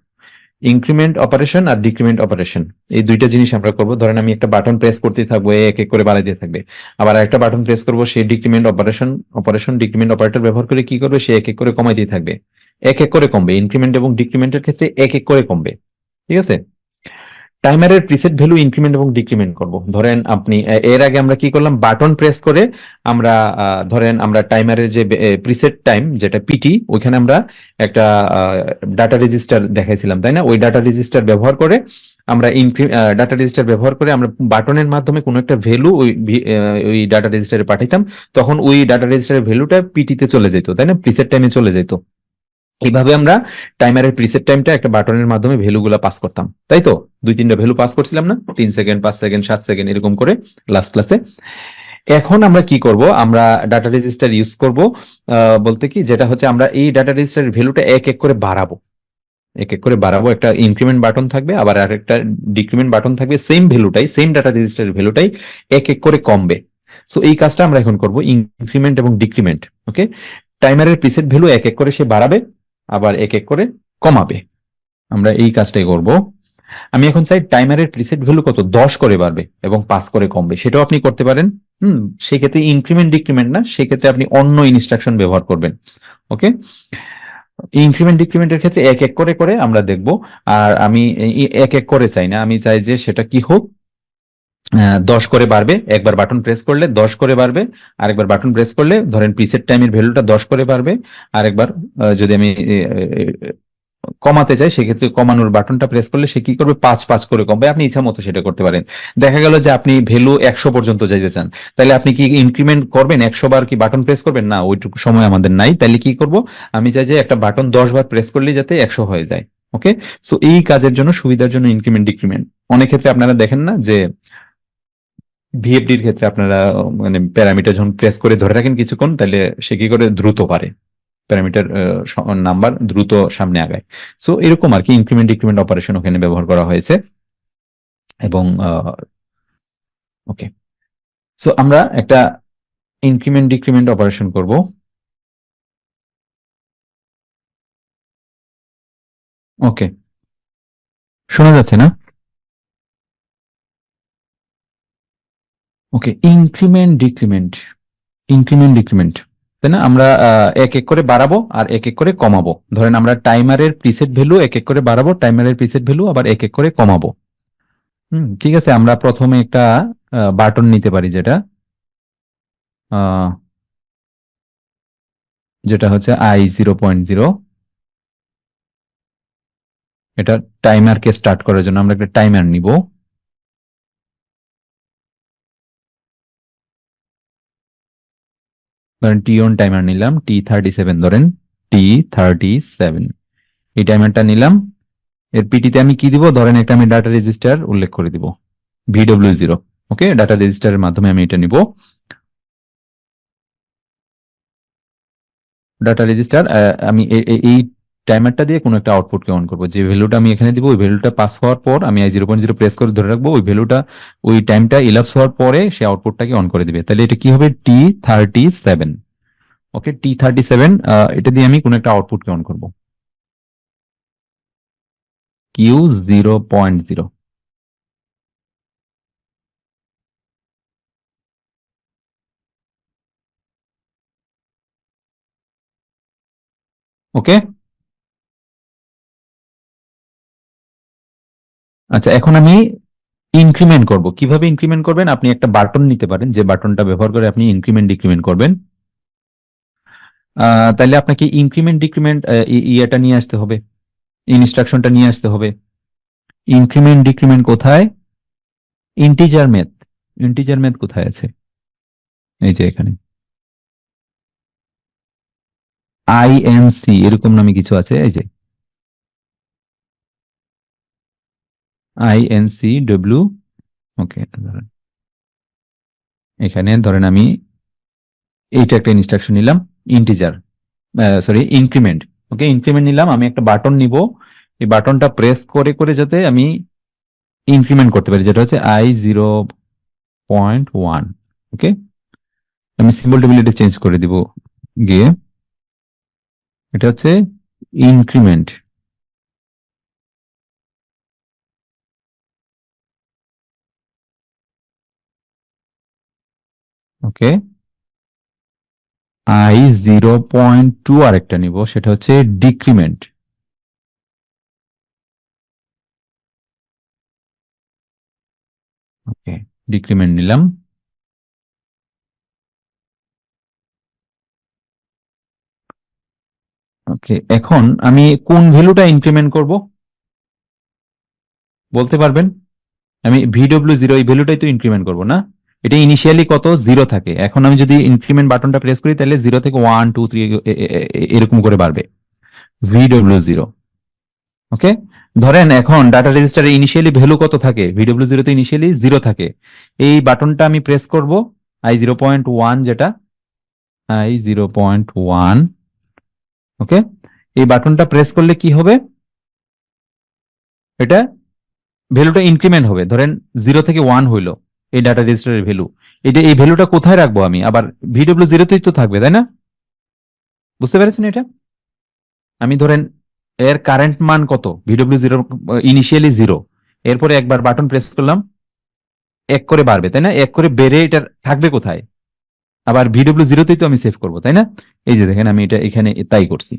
ইনক্রিমেন্ট অপারেশন আর ডিক্রিমেন্ট অপারেশন, এই দুইটা জিনিস আমরা করব। ধরেন আমি একটা বাটন প্রেস করতে থাকবো, এক এক করে বাড়াইতে থাকবে। আবার একটা বাটন প্রেস করবো, সেই decrement operation operation decrement operator ব্যবহার করে কি করবে, সে এক এক করে কমাইতে থাকবে, এক এক করে কমবে। ইনক্রিমেন্ট এবং ডিক্রিমেন্টের ক্ষেত্রে এক এক করে কমবে। ঠিক আছে। টাইমারের প্রিসেট ভ্যালু ইনক্রিমেন্ট এবং ডিক্রিমেন্ট করব। ধরেন আপনি এর আগে আমরা কি করলাম, বাটন প্রেস করে আমরা ধরেন আমরা টাইমারের যে প্রিসেট টাইম যেটা পিটি, ওইখানে আমরা একটা ডাটা রেজিস্টার দেখাইছিলাম, তাই না? ওই ডাটা রেজিস্টার ব্যবহার করে আমরা ডাটা রেজিস্টার ব্যবহার করে আমরা বাটনের মাধ্যমে কোনো একটা ভ্যালু ওই ডাটা রেজিস্টারে পাঠাইতাম। তখন ওই ডাটা রেজিস্টারের ভ্যালুটা পিটিতে চলে যেত, তাই না? প্রিসেট টাইমে চলে যেত। এইভাবে আমরা টাইমারের প্রিসেট টাইমটা একটা বাটনের মাধ্যমে ভ্যালুগুলো পাস করতাম, তাই তো? দুই তিনটা ভ্যালু পাস করছিলাম না, 3 সেকেন্ড, 5 সেকেন্ড, 7 সেকেন্ড, এরকম করে লাস্ট ক্লাসে। এখন আমরা কি করব, আমরা ডাটা রেজিস্টার ইউজ করব, বলতে কি, যেটা হচ্ছে আমরা এই ডাটা রেজিস্টারের ভ্যালুটা এক এক করে বাড়াবো, এক এক করে বাড়াবো। একটা ইনক্রিমেন্ট বাটন থাকবে, আবার আরেকটা ডিক্রিমেন্ট বাটন থাকবে, সেম ভ্যালুটাই, সেম ডাটা রেজিস্টারের ভ্যালুটাই এক এক করে কমবে। সো এই কাজটা আমরা এখন করব, ইনক্রিমেন্ট এবং ডিক্রিমেন্ট। ওকে, টাইমারের প্রিসেট ভ্যালু এক এক করে সে বাড়াবে, আবার এক এক করে কমাবে। আমরা এই কাজটাই করব। আমি এখন চাই টাইমারের প্রিসেট ভ্যালু কত, 10 করে বাড়বে এবং 5 করে কমবে, সেটাও আপনি করতে পারেন। সেক্ষেত্রে ইনক্রিমেন্ট ডিক্রিমেন্ট না, সেক্ষেত্রে আপনি অন্য ইনস্ট্রাকশন ব্যবহার করবেন। ওকে, ইনক্রিমেন্ট ডিক্রিমেন্টের ক্ষেত্রে এক এক করে করে আমরা দেখব। আর আমি এক এক করে চাই না, আমি চাই যে সেটা কি হোক, 10 করে বাড়বে, একবার বাটন প্রেস করলে 10 করে বাড়বে, আরেকবার বাটন প্রেস করলে ধরেন প্রিসেট টাইমের ভ্যালুটা 10 করে বাড়বে, আরেকবার যদি আমি কমাতে চাই, সেক্ষেত্রে কমানোর বাটনটা প্রেস করলে সে কি করবে, 5 করে কমবে। আপনি ইচ্ছা মতো সেটা করতে পারেন। দেখা গেল যে আপনি ভ্যালু 100 পর্যন্ত যাইতে চান, তাহলে আপনি কি ইনক্রিমেন্ট করবেন, 100 বার কি বাটন প্রেস করবেন? না, ওইটুকু সময় আমাদের নাই। তাহলে কি করব, আমি চাই যে একটা বাটন 10 বার প্রেস করলেই যাতে 100 হয়ে যায়। ওকে, সো এই কাজের জন্য, সুবিধার জন্য ইনক্রিমেন্ট ডিক্রিমেন্ট। অনেক ক্ষেত্রে আপনারা দেখেন না যে ভিএফডির ক্ষেত্রে আপনারা মানে প্যারামিটার যখন প্রেস করে ধরে রাখেন কিছুক্ষণ, তাহলে সে কি করে, দ্রুত পারে, প্যারামিটার নাম্বার দ্রুত সামনে আগায়। সো এরকম আর কি ইনক্রিমেন্ট ডিক্রিমেন্ট অপারেশন ওখানে ব্যবহার করা হয়েছে। এবং ওকে, সো আমরা একটা ইনক্রিমেন্ট ডিক্রিমেন্ট অপারেশন করব। ওকে, শোনা যাচ্ছে না? ওকে, ইনক্রিমেন্ট ডিক্রিমেন্ট, ইনক্রিমেন্ট ডিক্রিমেন্ট, তাই না? আমরা এক এক করে বাড়াবো আর এক এক করে কমাবো। ধরেন আমরা টাইমারের প্রিসেট ভ্যালু এক এক করে বাড়াবো, টাইমারের প্রিসেট ভ্যালু আবার এক এক করে কমাবো। ঠিক আছে, আমরা প্রথমে একটা বাটন নিতে পারি, যেটা আহ, যেটা হচ্ছে I 0.0। এটা টাইমারকে স্টার্ট করার জন্য আমরা একটা টাইমার নিব। ধরেন T1 টাইমার নিলাম, T37 ধরেন, T37 এই টাইমারটা নিলাম। এর পিটিতে আমি কি দিব, ধরেন একটা আমি ডাটা রেজিস্টার উল্লেখ করে দিব, VW0। ওকে, ডাটা রেজিস্টারের মাধ্যমে আমি এটা নিব। ডাটা রেজিস্টার, আমি এই টাইমারটা দিয়ে কোনো একটা আউটপুটকে অন করবো। যে ভ্যালুটা আমি এখানে দিব, ওই ভ্যালুটা পাস হওয়ার পর আমি I 0.0 প্রেস করে ধরে রাখবো, ওই ভ্যালুটা, ওই টাইমটা ইলাপস হওয়ার পরে সে আউটপুটটাকে অন করে দিবে। তাহলে এটা কি হবে, T37। ওকে, T37, এটা দিয়ে আমি কোনো একটা আউটপুটকে অন করব, Q 0.0। ওকে, আচ্ছা, এখন আমি ইনক্রিমেন্ট করব। কিভাবে ইনক্রিমেন্ট করবেন, আপনি একটা বাটন নিতে পারেন, যে বাটনটা ব্যবহার করে আপনি ইনক্রিমেন্ট ডিক্রিমেন্ট করবেন। তাহলে আপনাকে ইনক্রিমেন্ট ডিক্রিমেন্ট ইয়েটা নিয়ে আসতে হবে, ইনস্ট্রাকশনটা নিয়ে আসতে হবে। ইনক্রিমেন্ট ডিক্রিমেন্ট কোথায়? Integer math. ইন্টিজার ম্যাথ কোথায় আছে? এই যে এখানে আইএনসি এরকম নামে কিছু আছে, এই যে আইএনসি ডব্লিউ। ওকে, এখানে ধরেন আমি এইটা একটা ইনস্ট্রাকশন নিলাম, ইন্টিজার, সরি ইনক্রিমেন্ট। ওকে, ইনক্রিমেন্ট নিলাম, আমি একটা বাটন নিব, এই বাটনটা প্রেস করে করে যাতে আমি ইনক্রিমেন্ট করতে পারি, যেটা হচ্ছে I0.1। ওকে, আমি সিম্বল টেবিলিটি চেঞ্জ করে দিব গিয়ে, এটা হচ্ছে ইনক্রিমেন্ট। ওকে, I0.2 আরেকটা নিব, সেটা হচ্ছে ডিক্রিমেন্ট। ওকে, ডিক্রিমেন্ট নিলাম। ওকে, এখন আমি কোন ভ্যালুটা ইনক্রিমেন্ট করব বলতে পারবেন? আমি VW0 এই ভ্যালুটাই তো ইনক্রিমেন্ট করব না? এটা ইনিশিয়ালি কত, জিরো থাকে। এখন আমি যদি ইনক্রিমেন্ট বাটনটা প্রেস করি তাহলে জিরো থেকে 1 2 3 এরকম করে বাড়বে। VW0। ওকে, ধরেন এখন ডাটা রেজিস্টারে ইনিশিয়ালি ভ্যালু কত থাকে? VW0 তে ইনিশিয়ালি জিরো থাকে। এই বাটনটা আমি প্রেস করব, I0.1 যেটা, I0.1। ওকে, এই বাটনটা প্রেস করলে কি হবে? এটা ভ্যালুটা ইনক্রিমেন্ট হবে। ধরেন জিরো থেকে 1 হইলো এই ডাটা রেজিস্টারের ভ্যালু। এটা এই ভ্যালুটা কোথায় রাখবো আমি? আবার VW0তেই তো থাকবে, তাই না? বুঝতে পেরেছেন এটা? আমি ধরেন এর কারেন্ট মান কত, VW0 ইনিশিয়ালি জিরো, এরপরে একবার বাটন প্রেস করলাম, এক করে বাড়বে, তাই না? এক করে বেড়ে এটা থাকবে কোথায়? আবার VW0তেই তো আমি সেভ করবো, তাই না? এই যে দেখেন আমি এটা এখানে তাই করছি,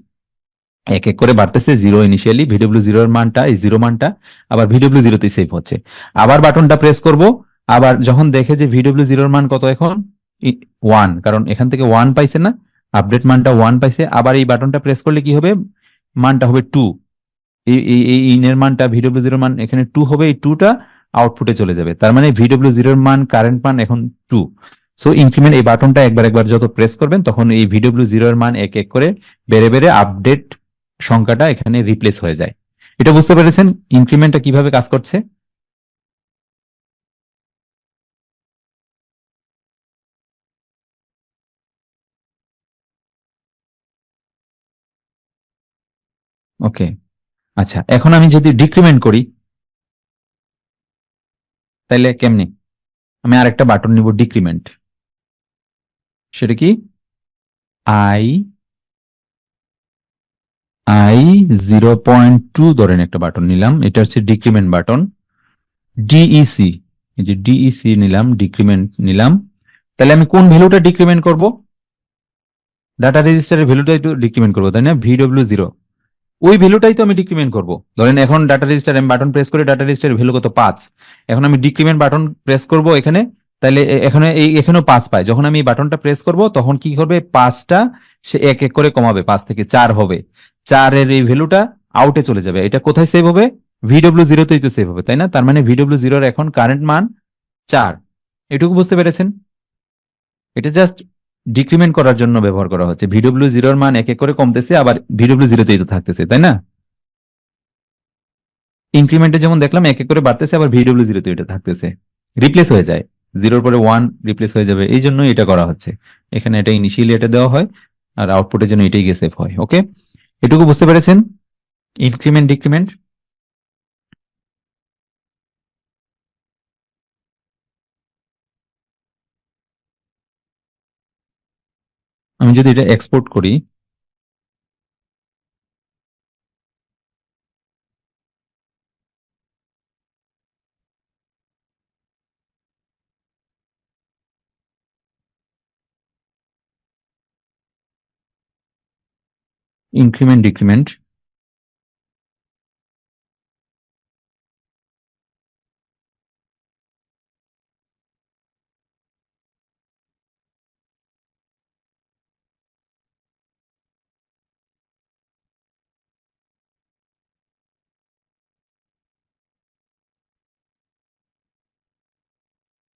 এক এক করে বাড়তেছে। জিরো ইনিশিয়ালি, VW0 এর মানটা, এই জিরো মানটা আবার VW0তেই সেভ হচ্ছে। আবার বাটনটা প্রেস করব, আবার যখন দেখে যে VW0 এর মান কত এখন, 1, কারণ এখান থেকে 1 পাইছে না, আপডেট মানটা 1 পাইছে, আবার এই বাটনটা প্রেস করলে কি হবে? মানটা হবে 2। এই ইনের মানটা, VW0 মান এখানে 2 হবে, এই 2টা আউটপুটে চলে যাবে, তার মানে VW0 এর মান, কারেন্ট মান এখন 2। সো ইনক্রিমেন্ট এই বাটনটা একবার একবার যত প্রেস করবেন তখন এই VW0 এর মান এক এক করে বেড়ে বেড়ে আপডেট সংখ্যাটা এখানে রিপ্লেস হয়ে যায়। এটা বুঝতে পেরেছেন ইনক্রিমেন্টটা কিভাবে কাজ করছে? ওকে, আচ্ছা, এখন আমি যদি ডিক্রিমেন্ট করি তাহলে কেমনে? আমি আরেকটা বাটন নিব ডিক্রিমেন্ট, সেটা কি? আই I0.2 ধরেন একটা বাটন নিলাম, এটা হচ্ছে ডিক্রিমেন্ট বাটন। ডিইসি, এই যে ডিইসি নিলাম, ডিক্রিমেন্ট নিলাম। তাহলে আমি কোন ভ্যালুটা ডিক্রিমেন্ট করব? ডাটা রেজিস্টারের ভ্যালুটা একটু ডিক্রিমেন্ট করবো, তাই না? VW0 ওই ভ্যালুটাই তো আমি ডিক্রিমেন্ট করব। ধরেন এখন ডাটা রেজিস্টার আমি বাটন প্রেস করে, ডাটা রেজিস্টারের ভ্যালু কত, 5। এখন আমি ডিক্রিমেন্ট বাটন প্রেস করব এখানে, তাহলে এখানে এখানেও 5 পায়। যখন আমি এই বাটনটা প্রেস করব তখন কি করবে? 5টা সে এক এক করে কমাবে, 5 থেকে 4 হবে। 4-এর এই ভ্যালুটা আউটে চলে যাবে। এটা কোথায় সেভ হবে? VW0তেই তো সেভ হবে, তাই না? তার মানে VW0 এখন কারেন্ট মান 4। এটুকু বুঝতে পেরেছেন? এটা জাস্ট ডিক্রিমেন্ট করার জন্য ব্যবহার করা হচ্ছে। VW0 এর মান এক এক করে কমতেছে, আবার VW0তেই তো থাকতেছে, তাই না? ইনক্রিমেন্টে যেমন দেখলাম এক এক করে বাড়তেছে, আবার VW0 তে এটা থাকতেছে, রিপ্লেস হয়ে যায়। জিরোর পরে 1 রিপ্লেস হয়ে যাবে, এই জন্যই এটা করা হচ্ছে। এখানে এটা ইনিশিয়ালি এটা দেওয়া হয়, আর আউটপুটের জন্য এটাই গিয়ে সেভ হয়। ওকে, এটুকু বুঝতে পেরেছেন ইনক্রিমেন্ট ডিক্রিমেন্ট? আমি যদি এটা এক্সপোর্ট করি, ইনক্রিমেন্ট ডিক্রিমেন্ট,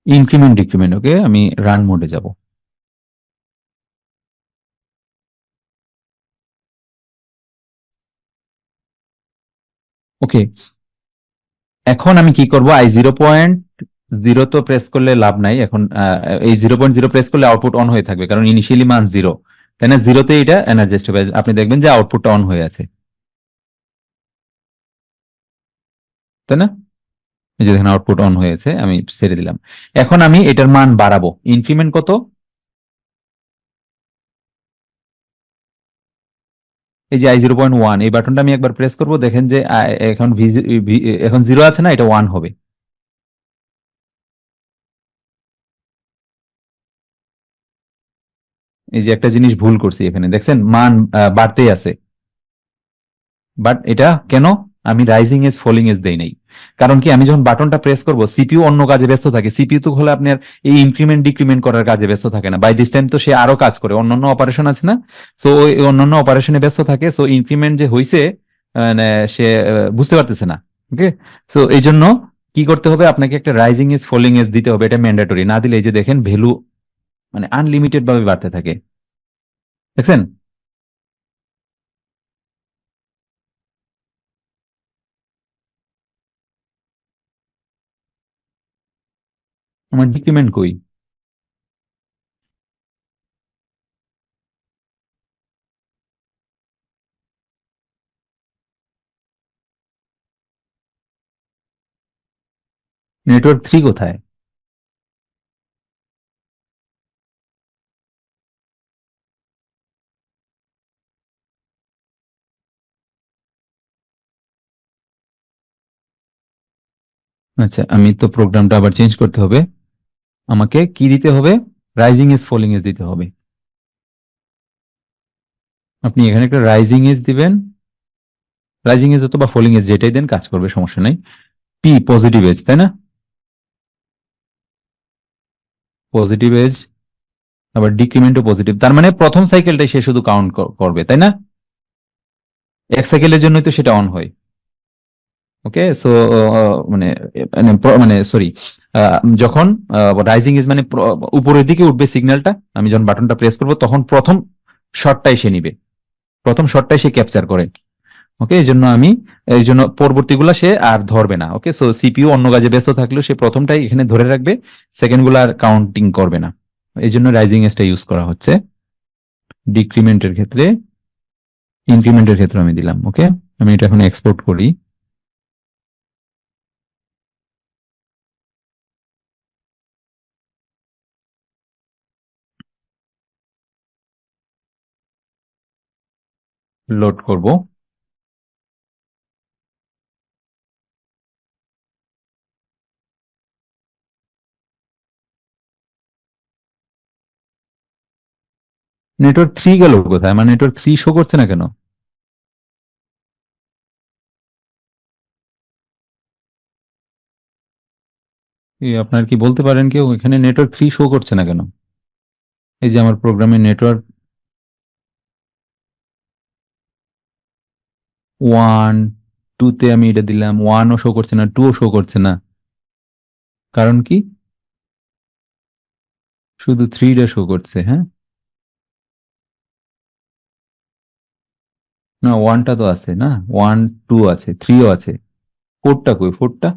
ইনক্রিমেন্ট ডিক্রিমেন্ট, ওকে, আমি রান মোডে যাব। ওকে, এখন আমি কি করব, I0.0 তো প্রেস করলে লাভ নাই এখন। এই 0.0 প্রেস করলে আউটপুট অন হয়ে থাকবে, কারণ ইনিশিয়ালি মান 0, তাই না? জিরোতে এটা এনার্জাইজড হবে, আপনি দেখবেন যে আউটপুটটা অন হয়ে আছে, তাই না? এই যে দেখেন আউটপুট অন হয়েছে, আমি ছেড়ে দিলাম। এখন আমি এটার মান বাড়াবো। ইনক্রিমেন্ট কত? এই যে I0.1, এই বাটনটা আমি একবার প্রেস করব, দেখেন যে এখন এখন 0 আছে না, এটা 1 হবে। এই যে একটা জিনিস ভুল করছি এখানে, দেখছেন মান বাড়তেই আছে, বাট এটা কেন? আমি রাইজিং এজ ফলিং এজ দেই নাই। কারণ কি, আমি যখন বাটনটা প্রেস করব সিপিইউ অন্য কাজে ব্যস্ত থাকে। সিপিইউ তো হলে আপনার এই ইনক্রিমেন্ট ডিক্রিমেন্ট করার কাজে ব্যস্ত থাকে না, বাই দিস টাইম তো সে আরো কাজ করে, অন্যান্য অপারেশন আছে না, সো ওই অন্যান্য অপারেশনে ব্যস্ত থাকে। সো ইনক্রিমেন্ট যে হইছে মানে সে বুঝতে পারতেছে না। ওকে, সো এই জন্য কি করতে হবে, আপনাকে একটা রাইজিং এজ ফলিং এজ দিতে হবে, এটা ম্যান্ডেটরি। না দিলে এই যে দেখেন ভ্যালু মানে আনলিমিটেড ভাবে বাড়তে থাকে, দেখছেন? আমার ডিক্রিমেন্ট কই? নেটওয়ার্ক 3 কোথায়? আচ্ছা, আমি তো প্রোগ্রামটা আবার চেঞ্জ করতে হবে। আমাকে কি দিতে হবে? রাইজিং এজ ফলিং এজ দিতে হবে। আপনি এখানে একটা রাইজিং এজ দিবেন, রাইজিং এজ অথবা ফলিং এজ যেটাই দেন কাজ করবে, সমস্যা নাই। পি পজিটিভ এজ, তাই না? পজিটিভ এজ, আবার ডিক্রিমেন্টও পজিটিভ, তার মানে প্রথম সাইকেলটাই সে শুধু কাউন্ট করবে, তাই না? এক সাইকেলের জন্যই তো সেটা অন হয়। ওকে, সো মানে মানে সরি, যখন রাইজিং এজ মানে উপরের দিকে উঠবে সিগন্যালটা, আমি যখন বাটনটা প্রেস করবো তখন প্রথম শটটাই সে নিবে, প্রথম শটটাই সে ক্যাপচার করে। ওকে, এই জন্য আমি, এই জন্য পরবর্তীগুলা সে আর ধরবে না। ওকে, সো সিপিইউ অন্য কাজে ব্যস্ত থাকলেও সে প্রথমটাই এখানে ধরে রাখবে, সেকেন্ড গুলো আর কাউন্টিং করবে না। এই জন্য রাইজিং এজটা ইউজ করা হচ্ছে ডিক্রিমেন্টের ক্ষেত্রে। ইনক্রিমেন্টের ক্ষেত্রে আমি দিলাম। ওকে, আমি এটা এখন এক্সপোর্ট করি। লোড করব। নেটওয়ার্ক 3 গেল কোথায়? আমার নেটওয়ার্ক 3 শো করছে না কেন? আপনার কি বলতে পারেন কেউ, এখানে নেটওয়ার্ক 3 শো করছে না কেন? এই যে আমার প্রোগ্রামে নেটওয়ার্ক 1, 2 তে আমি এটা দিলাম, 1 ও শো করছে না, 2 ও শো করছে না। কারণ কি? শুধু 3 টা শো করছে, হ্যাঁ? না, 1টা তো আছে না, 1, 2 আছে, 3 ও আছে। 4টা কই? 4টা?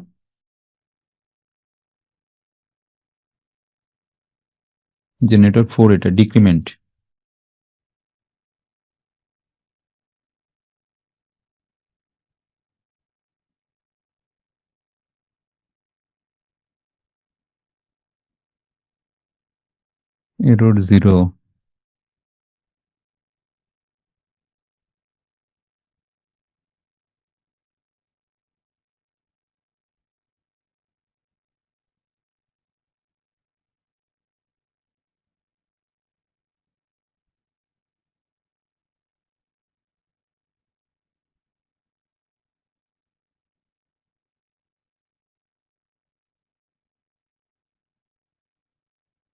যে নেটওয়ার্ক 4, এটা ডিক্রিমেন্ট। এরর 0।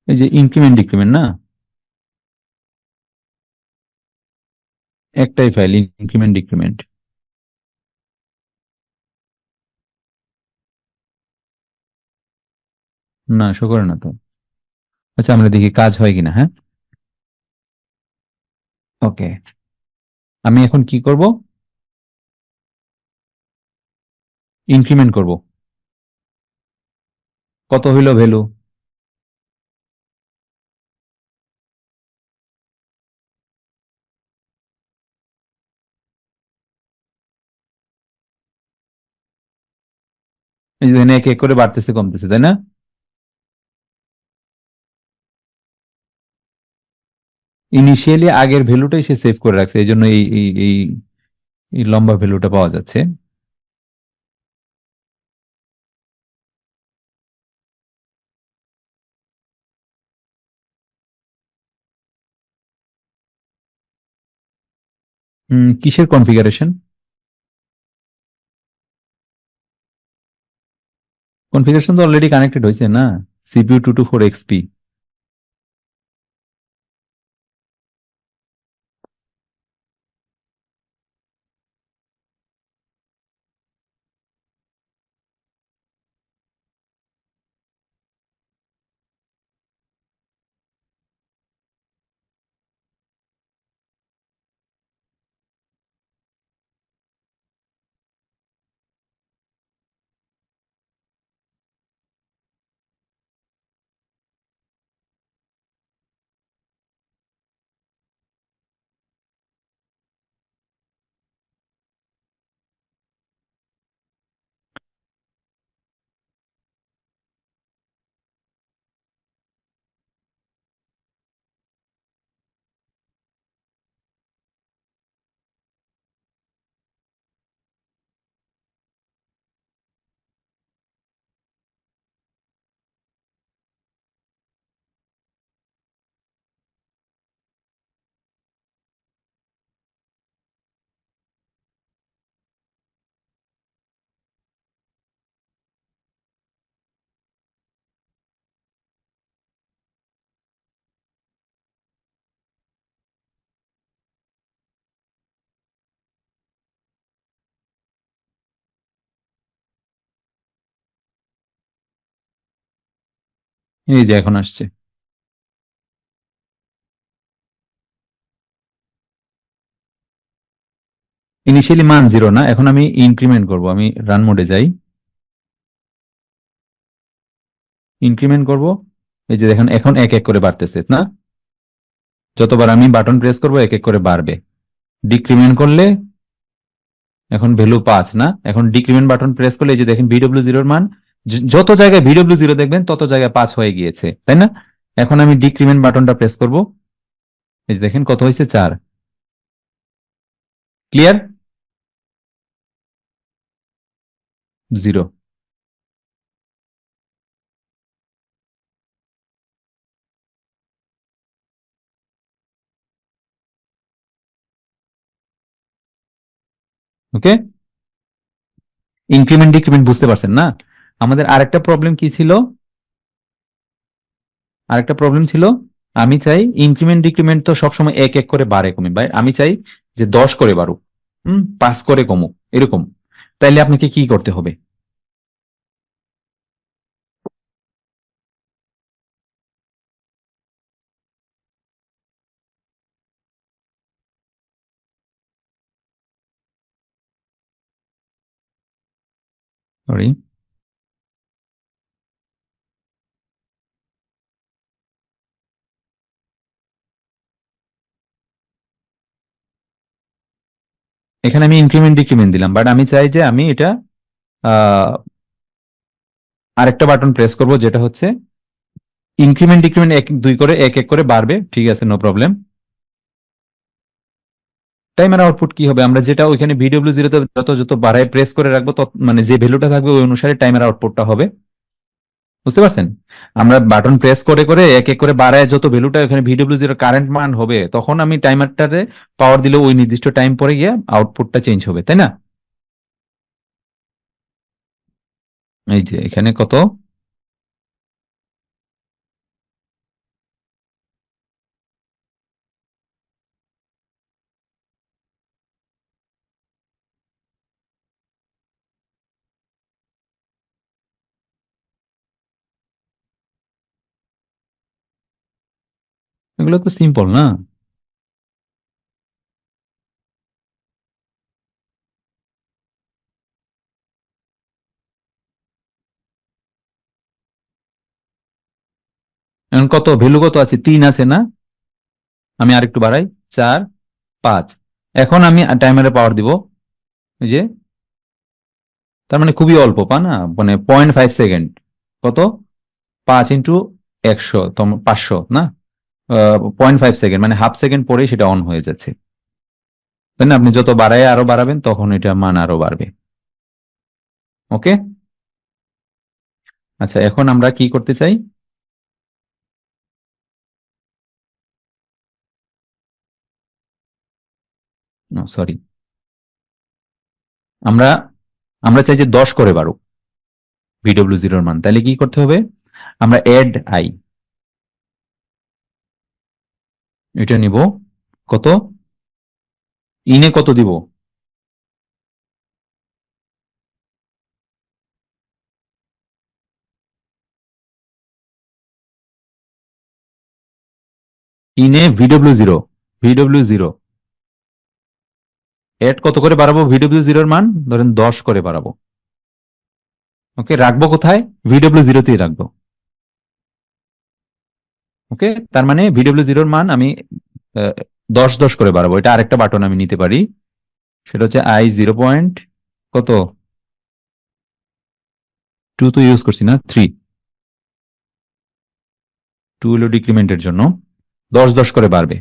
এই যে ইনক্রিমেন্ট ডিক্রিমেন্ট না, একটাই ফাইল, ইনক্রিমেন্ট ডিক্রিমেন্ট। না, শো করে না তো। আচ্ছা, আমরা দেখি কাজ হয় কিনা। হ্যাঁ, ওকে। আমি এখন কি করব? ইনক্রিমেন্ট করব। কত হইল ভ্যালু? এই যে এখানে এক এক করে বাড়তেছে কমতেছে, তাই না? ইনিশিয়ালি আগের ভ্যালুটাই সে সেভ করে রাখছে, এই জন্য এই লম্বা ভ্যালুটা পাওয়া যাচ্ছে। কিসের কনফিগারেশন? কনফিগারেশন তো অলরেডি কানেক্টেড হয়েছে না, সিপিইউ 224 XP। এই যে এখন আসছে। ইনিশিয়ালি মান 0 না, এখন আমি ইনক্রিমেন্ট করব। আমি রান মোডে যাই, ইনক্রিমেন্ট করব। এই যে দেখেন এখন এক এক করে বাড়তেছে না, যতবার আমি বাটন প্রেস করব এক এক করে বাড়বে। ডিক্রিমেন্ট করলে এখন ভ্যালু 5 না, এখন ডিক্রিমেন্ট বাটন প্রেস করলে এই যে দেখেন VW0 এর মান, যত জায়গায় VW0 দেখবেন তত জায়গায় 5 হয়ে গিয়েছে, তাই না? এখন আমি ডিক্রিমেন্ট বাটনটা প্রেস করব, এই যে দেখেন কত হয়েছে, 4। ক্লিয়ার? 0। ওকে, ইনক্রিমেন্ট ডিক্রিমেন্ট বুঝতে পারছেন না? আমাদের আরেকটা প্রবলেম কি ছিল? আরেকটা প্রবলেম ছিল, আমি চাই ইনক্রিমেন্ট ডিক্রিমেন্ট তো সবসময় এক এক করে বাড়ে কমে, বাই আমি চাই যে 10 করে বাড়ুক, 5 করে কমুক, এরকম। তাইলে আপনাকে কি করতে হবে? সরি, এখানে আমি ইনক্রিমেন্ট ডিক্রিমেন্ট দিলাম, বাট আমি চাই যে আমি এটা আহ, আরেকটা বাটন প্রেস করব, যেটা হচ্ছে ইনক্রিমেন্ট ডিক্রিমেন্ট এক দুই করে এক এক করে বাড়বে, ঠিক আছে, নো প্রবলেম। টাইমার আউটপুট কি হবে? আমরা যেটা ওইখানে VW0 তে যত যত বাড়ায় প্রেস করে রাখবো, তত মানে যে ভ্যালুটা থাকবে ওই অনুসারে টাইমার আউটপুটটা হবে। বুঝতে পারছেন? আমরা বাটন প্রেস করে করে এক এক করে বাড়ায় যত ভ্যালুটা এখানে VW0 কারেন্ট মান হবে, তখন আমি টাইমারটাতে পাওয়ার দিলে ওই নির্দিষ্ট টাইম পরে গিয়ে আউটপুটটা চেঞ্জ হবে, তাই না? এই যে এখানে কত, এগুলো তো সিম্পল না? এখন কত ভ্যালু কত আছে? 3 আছে না? আমি আরেকটু বাড়াই, 4, 5। এখন আমি টাইমারে পাওয়ার দিব, এই যে, তার মানে খুবই অল্প পা না, মানে 0.5 সেকেন্ড। কত? 5 × 100, 500 না, 0.5 সেকেন্ড, মানে হাফ সেকেন্ড পরেই সেটা অন হয়ে যাচ্ছে, তাই না? আপনি যত বাড়ায় আরো বাড়াবেন তখন এটা মান আরো বাড়বে। ওকে, আচ্ছা এখন আমরা কি করতে চাই? সরি, আমরা আমরা চাই যে 10 করে বাড়ুক ভিডব্লিউ জিরোর মান, তাহলে কি করতে হবে? আমরা এড আই, এটা নিব। কত? ইনে কত দিব? ইনে VW zero, VW zero add কত করে বাড়াবো? ভিডব্লিউ জিরোর মান ধরেন 10 করে বাড়াবো। ওকে, রাখবো কোথায়? ভিডব্লিউ জিরোতেই রাখবো। ওকে, তার মানে ভিডব্লিউ জিরোর মান আমি 10 করে বাড়াবো। এটা আরেকটা বাটন আমি নিতে পারি, সেটা হচ্ছে আই 0. কত? 2 তো ইউজ করছি না, 3। 2 হলো ডিক্রিমেন্টের জন্য, 10 করে বাড়বে।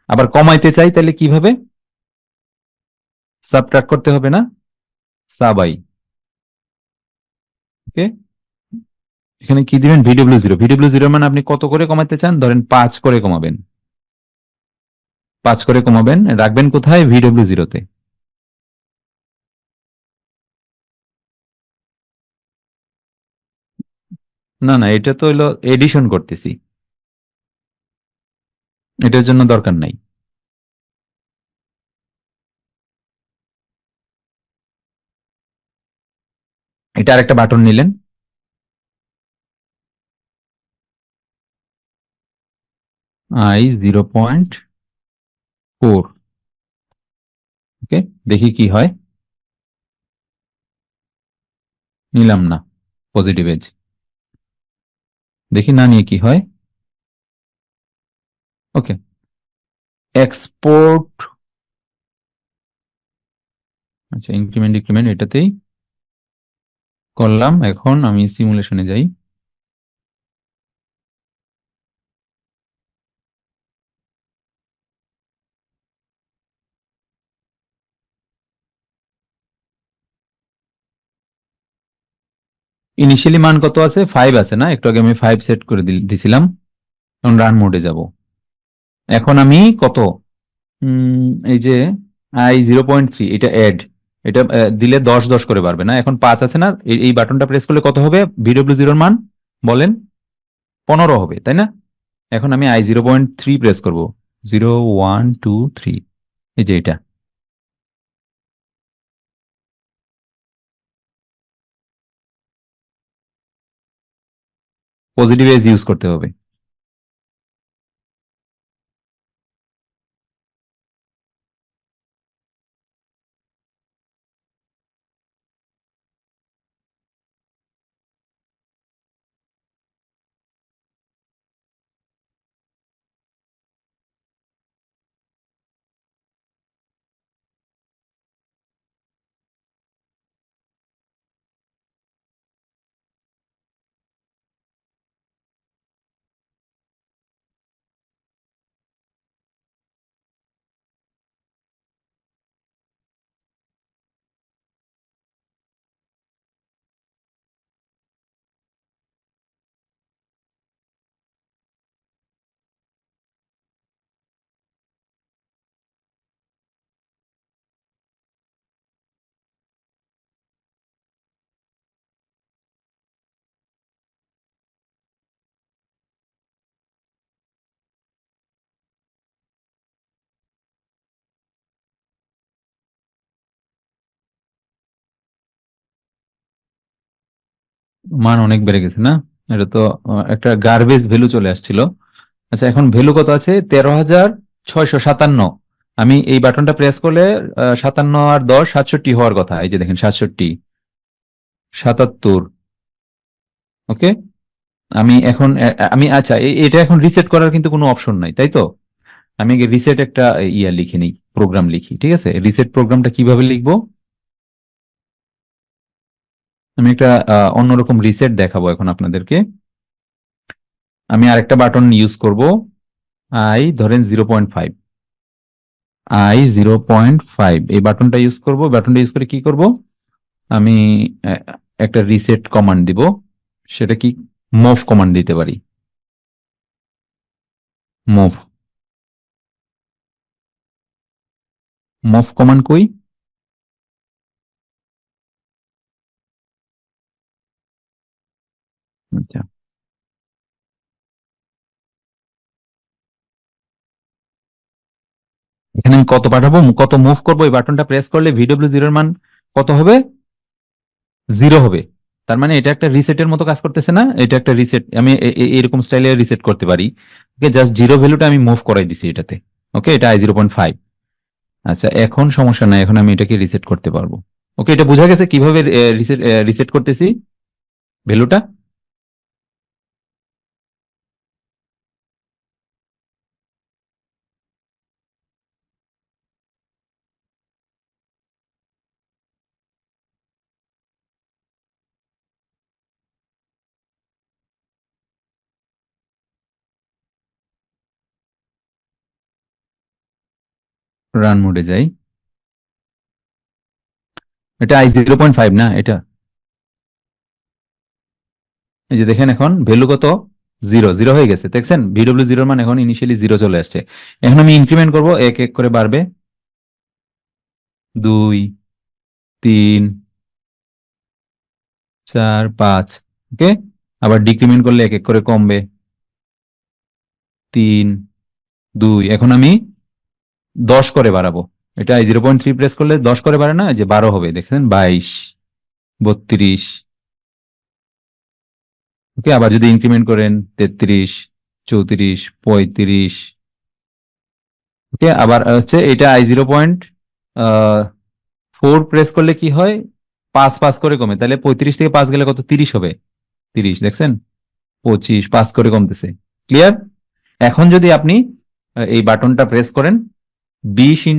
আবার কমাইতে চাই তাহলে কিভাবে? সাবট্রাক্ট করতে হবে না, সাবাই। ওকে, এখানে কি দিবেন? ভিডব্লিউ জিরো, ভিডব্লিউ জিরো মানে আপনি কত করে কমাতে চান, ধরেন 5 করে কমাবেন, 5 করে কমাবেন, রাখবেন কোথায়? ভিডব্লিউ জিরোতে। না না, এটা তো হলো এডিশন করতেছি, এটার জন্য দরকার নাই। এটা আরেকটা বাটন নিলেন, আই 0.4। ওকে, দেখি কি হয়। নিলাম না, পজিটিভ এজ, দেখি না নিয়ে কি হয়। ওকে, এক্সপোর্ট, আচ্ছা ইনক্রিমেন্ট ডিক্রিমেন্ট এটাতেই করলাম। এখন আমি সিমুলেশনে যাই। ইনিশিয়ালি মান কত আছে? 5 আছে না? একটু আগে আমি 5 সেট করে দিছিলাম। এখন রান মোডে যাব। এখন আমি কত, এই যে আই 0.3, এটা এড, এটা দিলে 10 করে বাড়বে না? এখন 5 আছে না, এই বাটনটা প্রেস করলে কত হবে ভিডব্লিউ জিরোর মান? বলেন, 15 হবে, তাই না? এখন আমি আই 0.3 প্রেস করব, 0, 1, 2, 3, এই যে এটা। পজিটিভ এজ ইউজ করতে হবে। মান অনেক বেড়ে গেছে না? এটা তো একটা গার্বেজ ভ্যালু চলে আসছিল। আচ্ছা, এখন ভ্যালু কত আছে? 13,657। আমি এই বাটনটা প্রেস করলে 57 আর 10 67 হওয়ার কথা। এই যে দেখেন 67, 77। ওকে, আমি এখন আমি আচ্ছা এটা এখন রিসেট করার কিন্তু কোনো অপশন নাই, তাই তো? আমি আগে রিসেট একটা ইয়া লিখে নিই, প্রোগ্রাম লিখি। ঠিক আছে, রিসেট প্রোগ্রামটা কিভাবে লিখবো? আমি একটা অন্যরকম রিসেট দেখাবো এখন আপনাদেরকে। আমি আরেকটা বাটন ইউজ করব, ধরেন 0.5, 0.5 এই বাটনটা ইউজ করব। বাটনটা ইউজ করে কি করব? আমি আহ, একটা রিসেট কমান্ড দিব। সেটা কি? মুভ কমান্ড দিতে পারি। মুভ, মুভ কমান্ড কই? আচ্ছা, এখানে আমি কত পাঠাবো, কত মুভ করবো, এই বাটনটা প্রেস করলে VW0 এর মান কত হবে? 0 হবে। তার মানে এটা একটা রিসেটের মতো কাজ করতেছে না? এটা একটা রিসেট। আমি এরকম স্টাইলে রিসেট করতে পারি। ওকে, জাস্ট জিরো ভ্যালুটা আমি মুভ করাই দিছি এটাতে। ওকে, এটা I0.5। আচ্ছা, এখন সমস্যা নাই, এখন আমি এটাকে রিসেট করতে পারবো। ওকে, এটা বোঝা গেছে কিভাবে রিসেট রিসেট করতেছি ভ্যালুটা? রান মোডে যাই। এটা I0.5 না এটা? এই যে দেখেন এখন ভ্যালু কত? 0 0 হয়ে গেছে, দেখছেন? VW0 মান এখন ইনিশিয়ালি 0 চলে আসছে। এখন আমি ইনক্রিমেন্ট করব, এক এক করে বাড়বে। 2, 3, 4, 5। ওকে, আবার ডিক্রিমেন্ট করলে এক এক করে কমবে। 3, 2। এখন আমি 10 করে বাড়াবো। এটা I0.3 প্রেস করলে 10 করে বাড়ে না? যে 12 হবে, দেখছেন? 22, 32। ওকে, আবার যদি ইনক্রিমেন্ট করেন 33, 34, 35। ওকে, আবার হচ্ছে এটা I0.4 প্রেস করলে কি হয়? 5 5 করে কমে, তাহলে 35 থেকে 5 গেলে কত? 30 হবে। 30, দেখছেন? 25, 5 করে কমতেছে। ক্লিয়ার? এখন যদি আপনি এই বাটনটা প্রেস করেন, 20 ×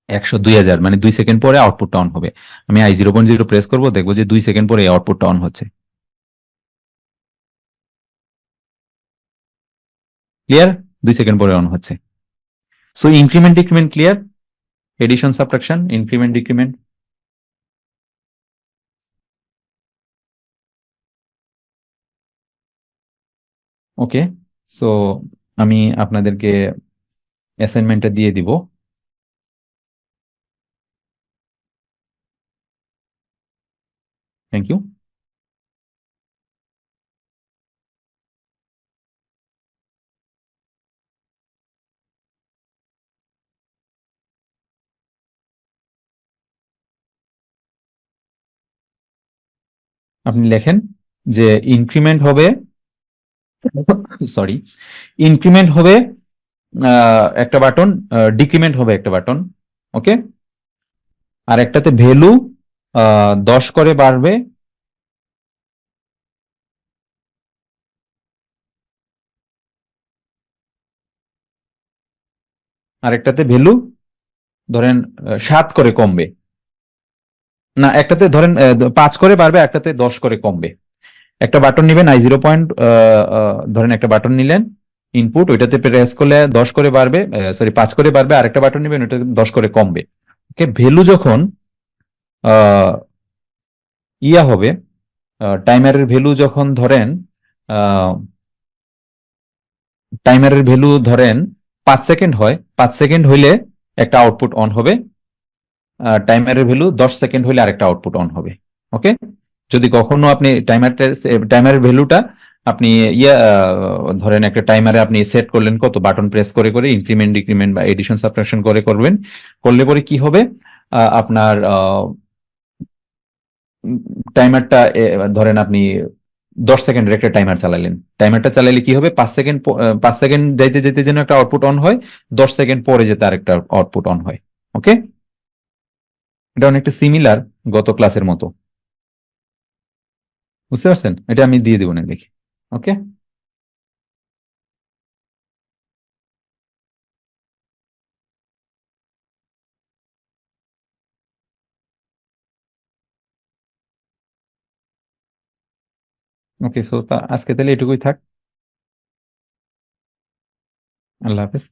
100 2000, মানে 2 সেকেন্ড পরে আউটপুটটা অন হবে। আমি I0.0 প্রেস করবো, দেখবো যে 2 সেকেন্ড পরে আউটপুটটা অন হচ্ছে। ক্লিয়ার? 2 সেকেন্ড পরে অন হচ্ছে। So increment decrement clear? Addition subtraction, increment decrement. Okay, so আমি আপনাদেরকে অ্যাসাইনমেন্টটা দিয়ে দিব। Thank you. আপনি লেখেন যে ইনক্রিমেন্ট হবে, সরি, ইনক্রিমেন্ট হবে একটা বাটন, ডিক্রিমেন্ট হবে একটা বাটন। ওকে, আর একটাতে ভ্যালু 10 করে বাড়বে, আর একটাতে ভ্যালু ধরেন 7 করে কমবে। না, একটাতে ধরেন 5 করে বাড়বে, একটাতে 10 করে কমবে। একটা বাটন নিবেন I0. ধরেন একটা বাটন নিলেন, ইনপুট, ওইটাতে প্রেস করলে 10 করে বাড়বে, সরি 5 করে বাড়বে। আরেকটা বাটন নিবেন, ওইটাতে 10 করে কমবে। ওকে, ভ্যালু যখন আহ, ইয়া হবে, টাইমারের ভ্যালু যখন ধরেন, টাইমারের ভ্যালু ধরেন 5 সেকেন্ড হয়, 5 সেকেন্ড হইলে একটা আউটপুট অন হবে। টাইমারের ভ্যালু 10 সেকেন্ড হলে আরেকটা আউটপুট অন হবে। ওকে, যদি কখনো আপনি টাইমারের ভ্যালুটা আপনি ধরেন একটা টাইমারে আপনি সেট করলেন, কত বাটন প্রেস করে করে ইনক্রিমেন্ট ডিক্রিমেন্ট বা এডিশন সাবট্রাকশন করে করবেন, করলে পরে কি হবে? আপনার টাইমারটা ধরেন আপনি 10 সেকেন্ডের একটা টাইমার চালালেন, টাইমারটা চালালে কি হবে, 5 সেকেন্ড 5 সেকেন্ড যাইতে যেতে যেন একটা আউটপুট অন হয়, 10 সেকেন্ড পরে যেতে আরেকটা আউটপুট অন হয়। ওকে, এটা অনেকটা সিমিলার গত ক্লাসের মতো, বুঝতে পারছেন? এটা আমি দিয়ে দেবো না দেখি। ওকে, ওকে, সো আজকে তাহলে এটুকুই থাক। আল্লাহ হাফেজ।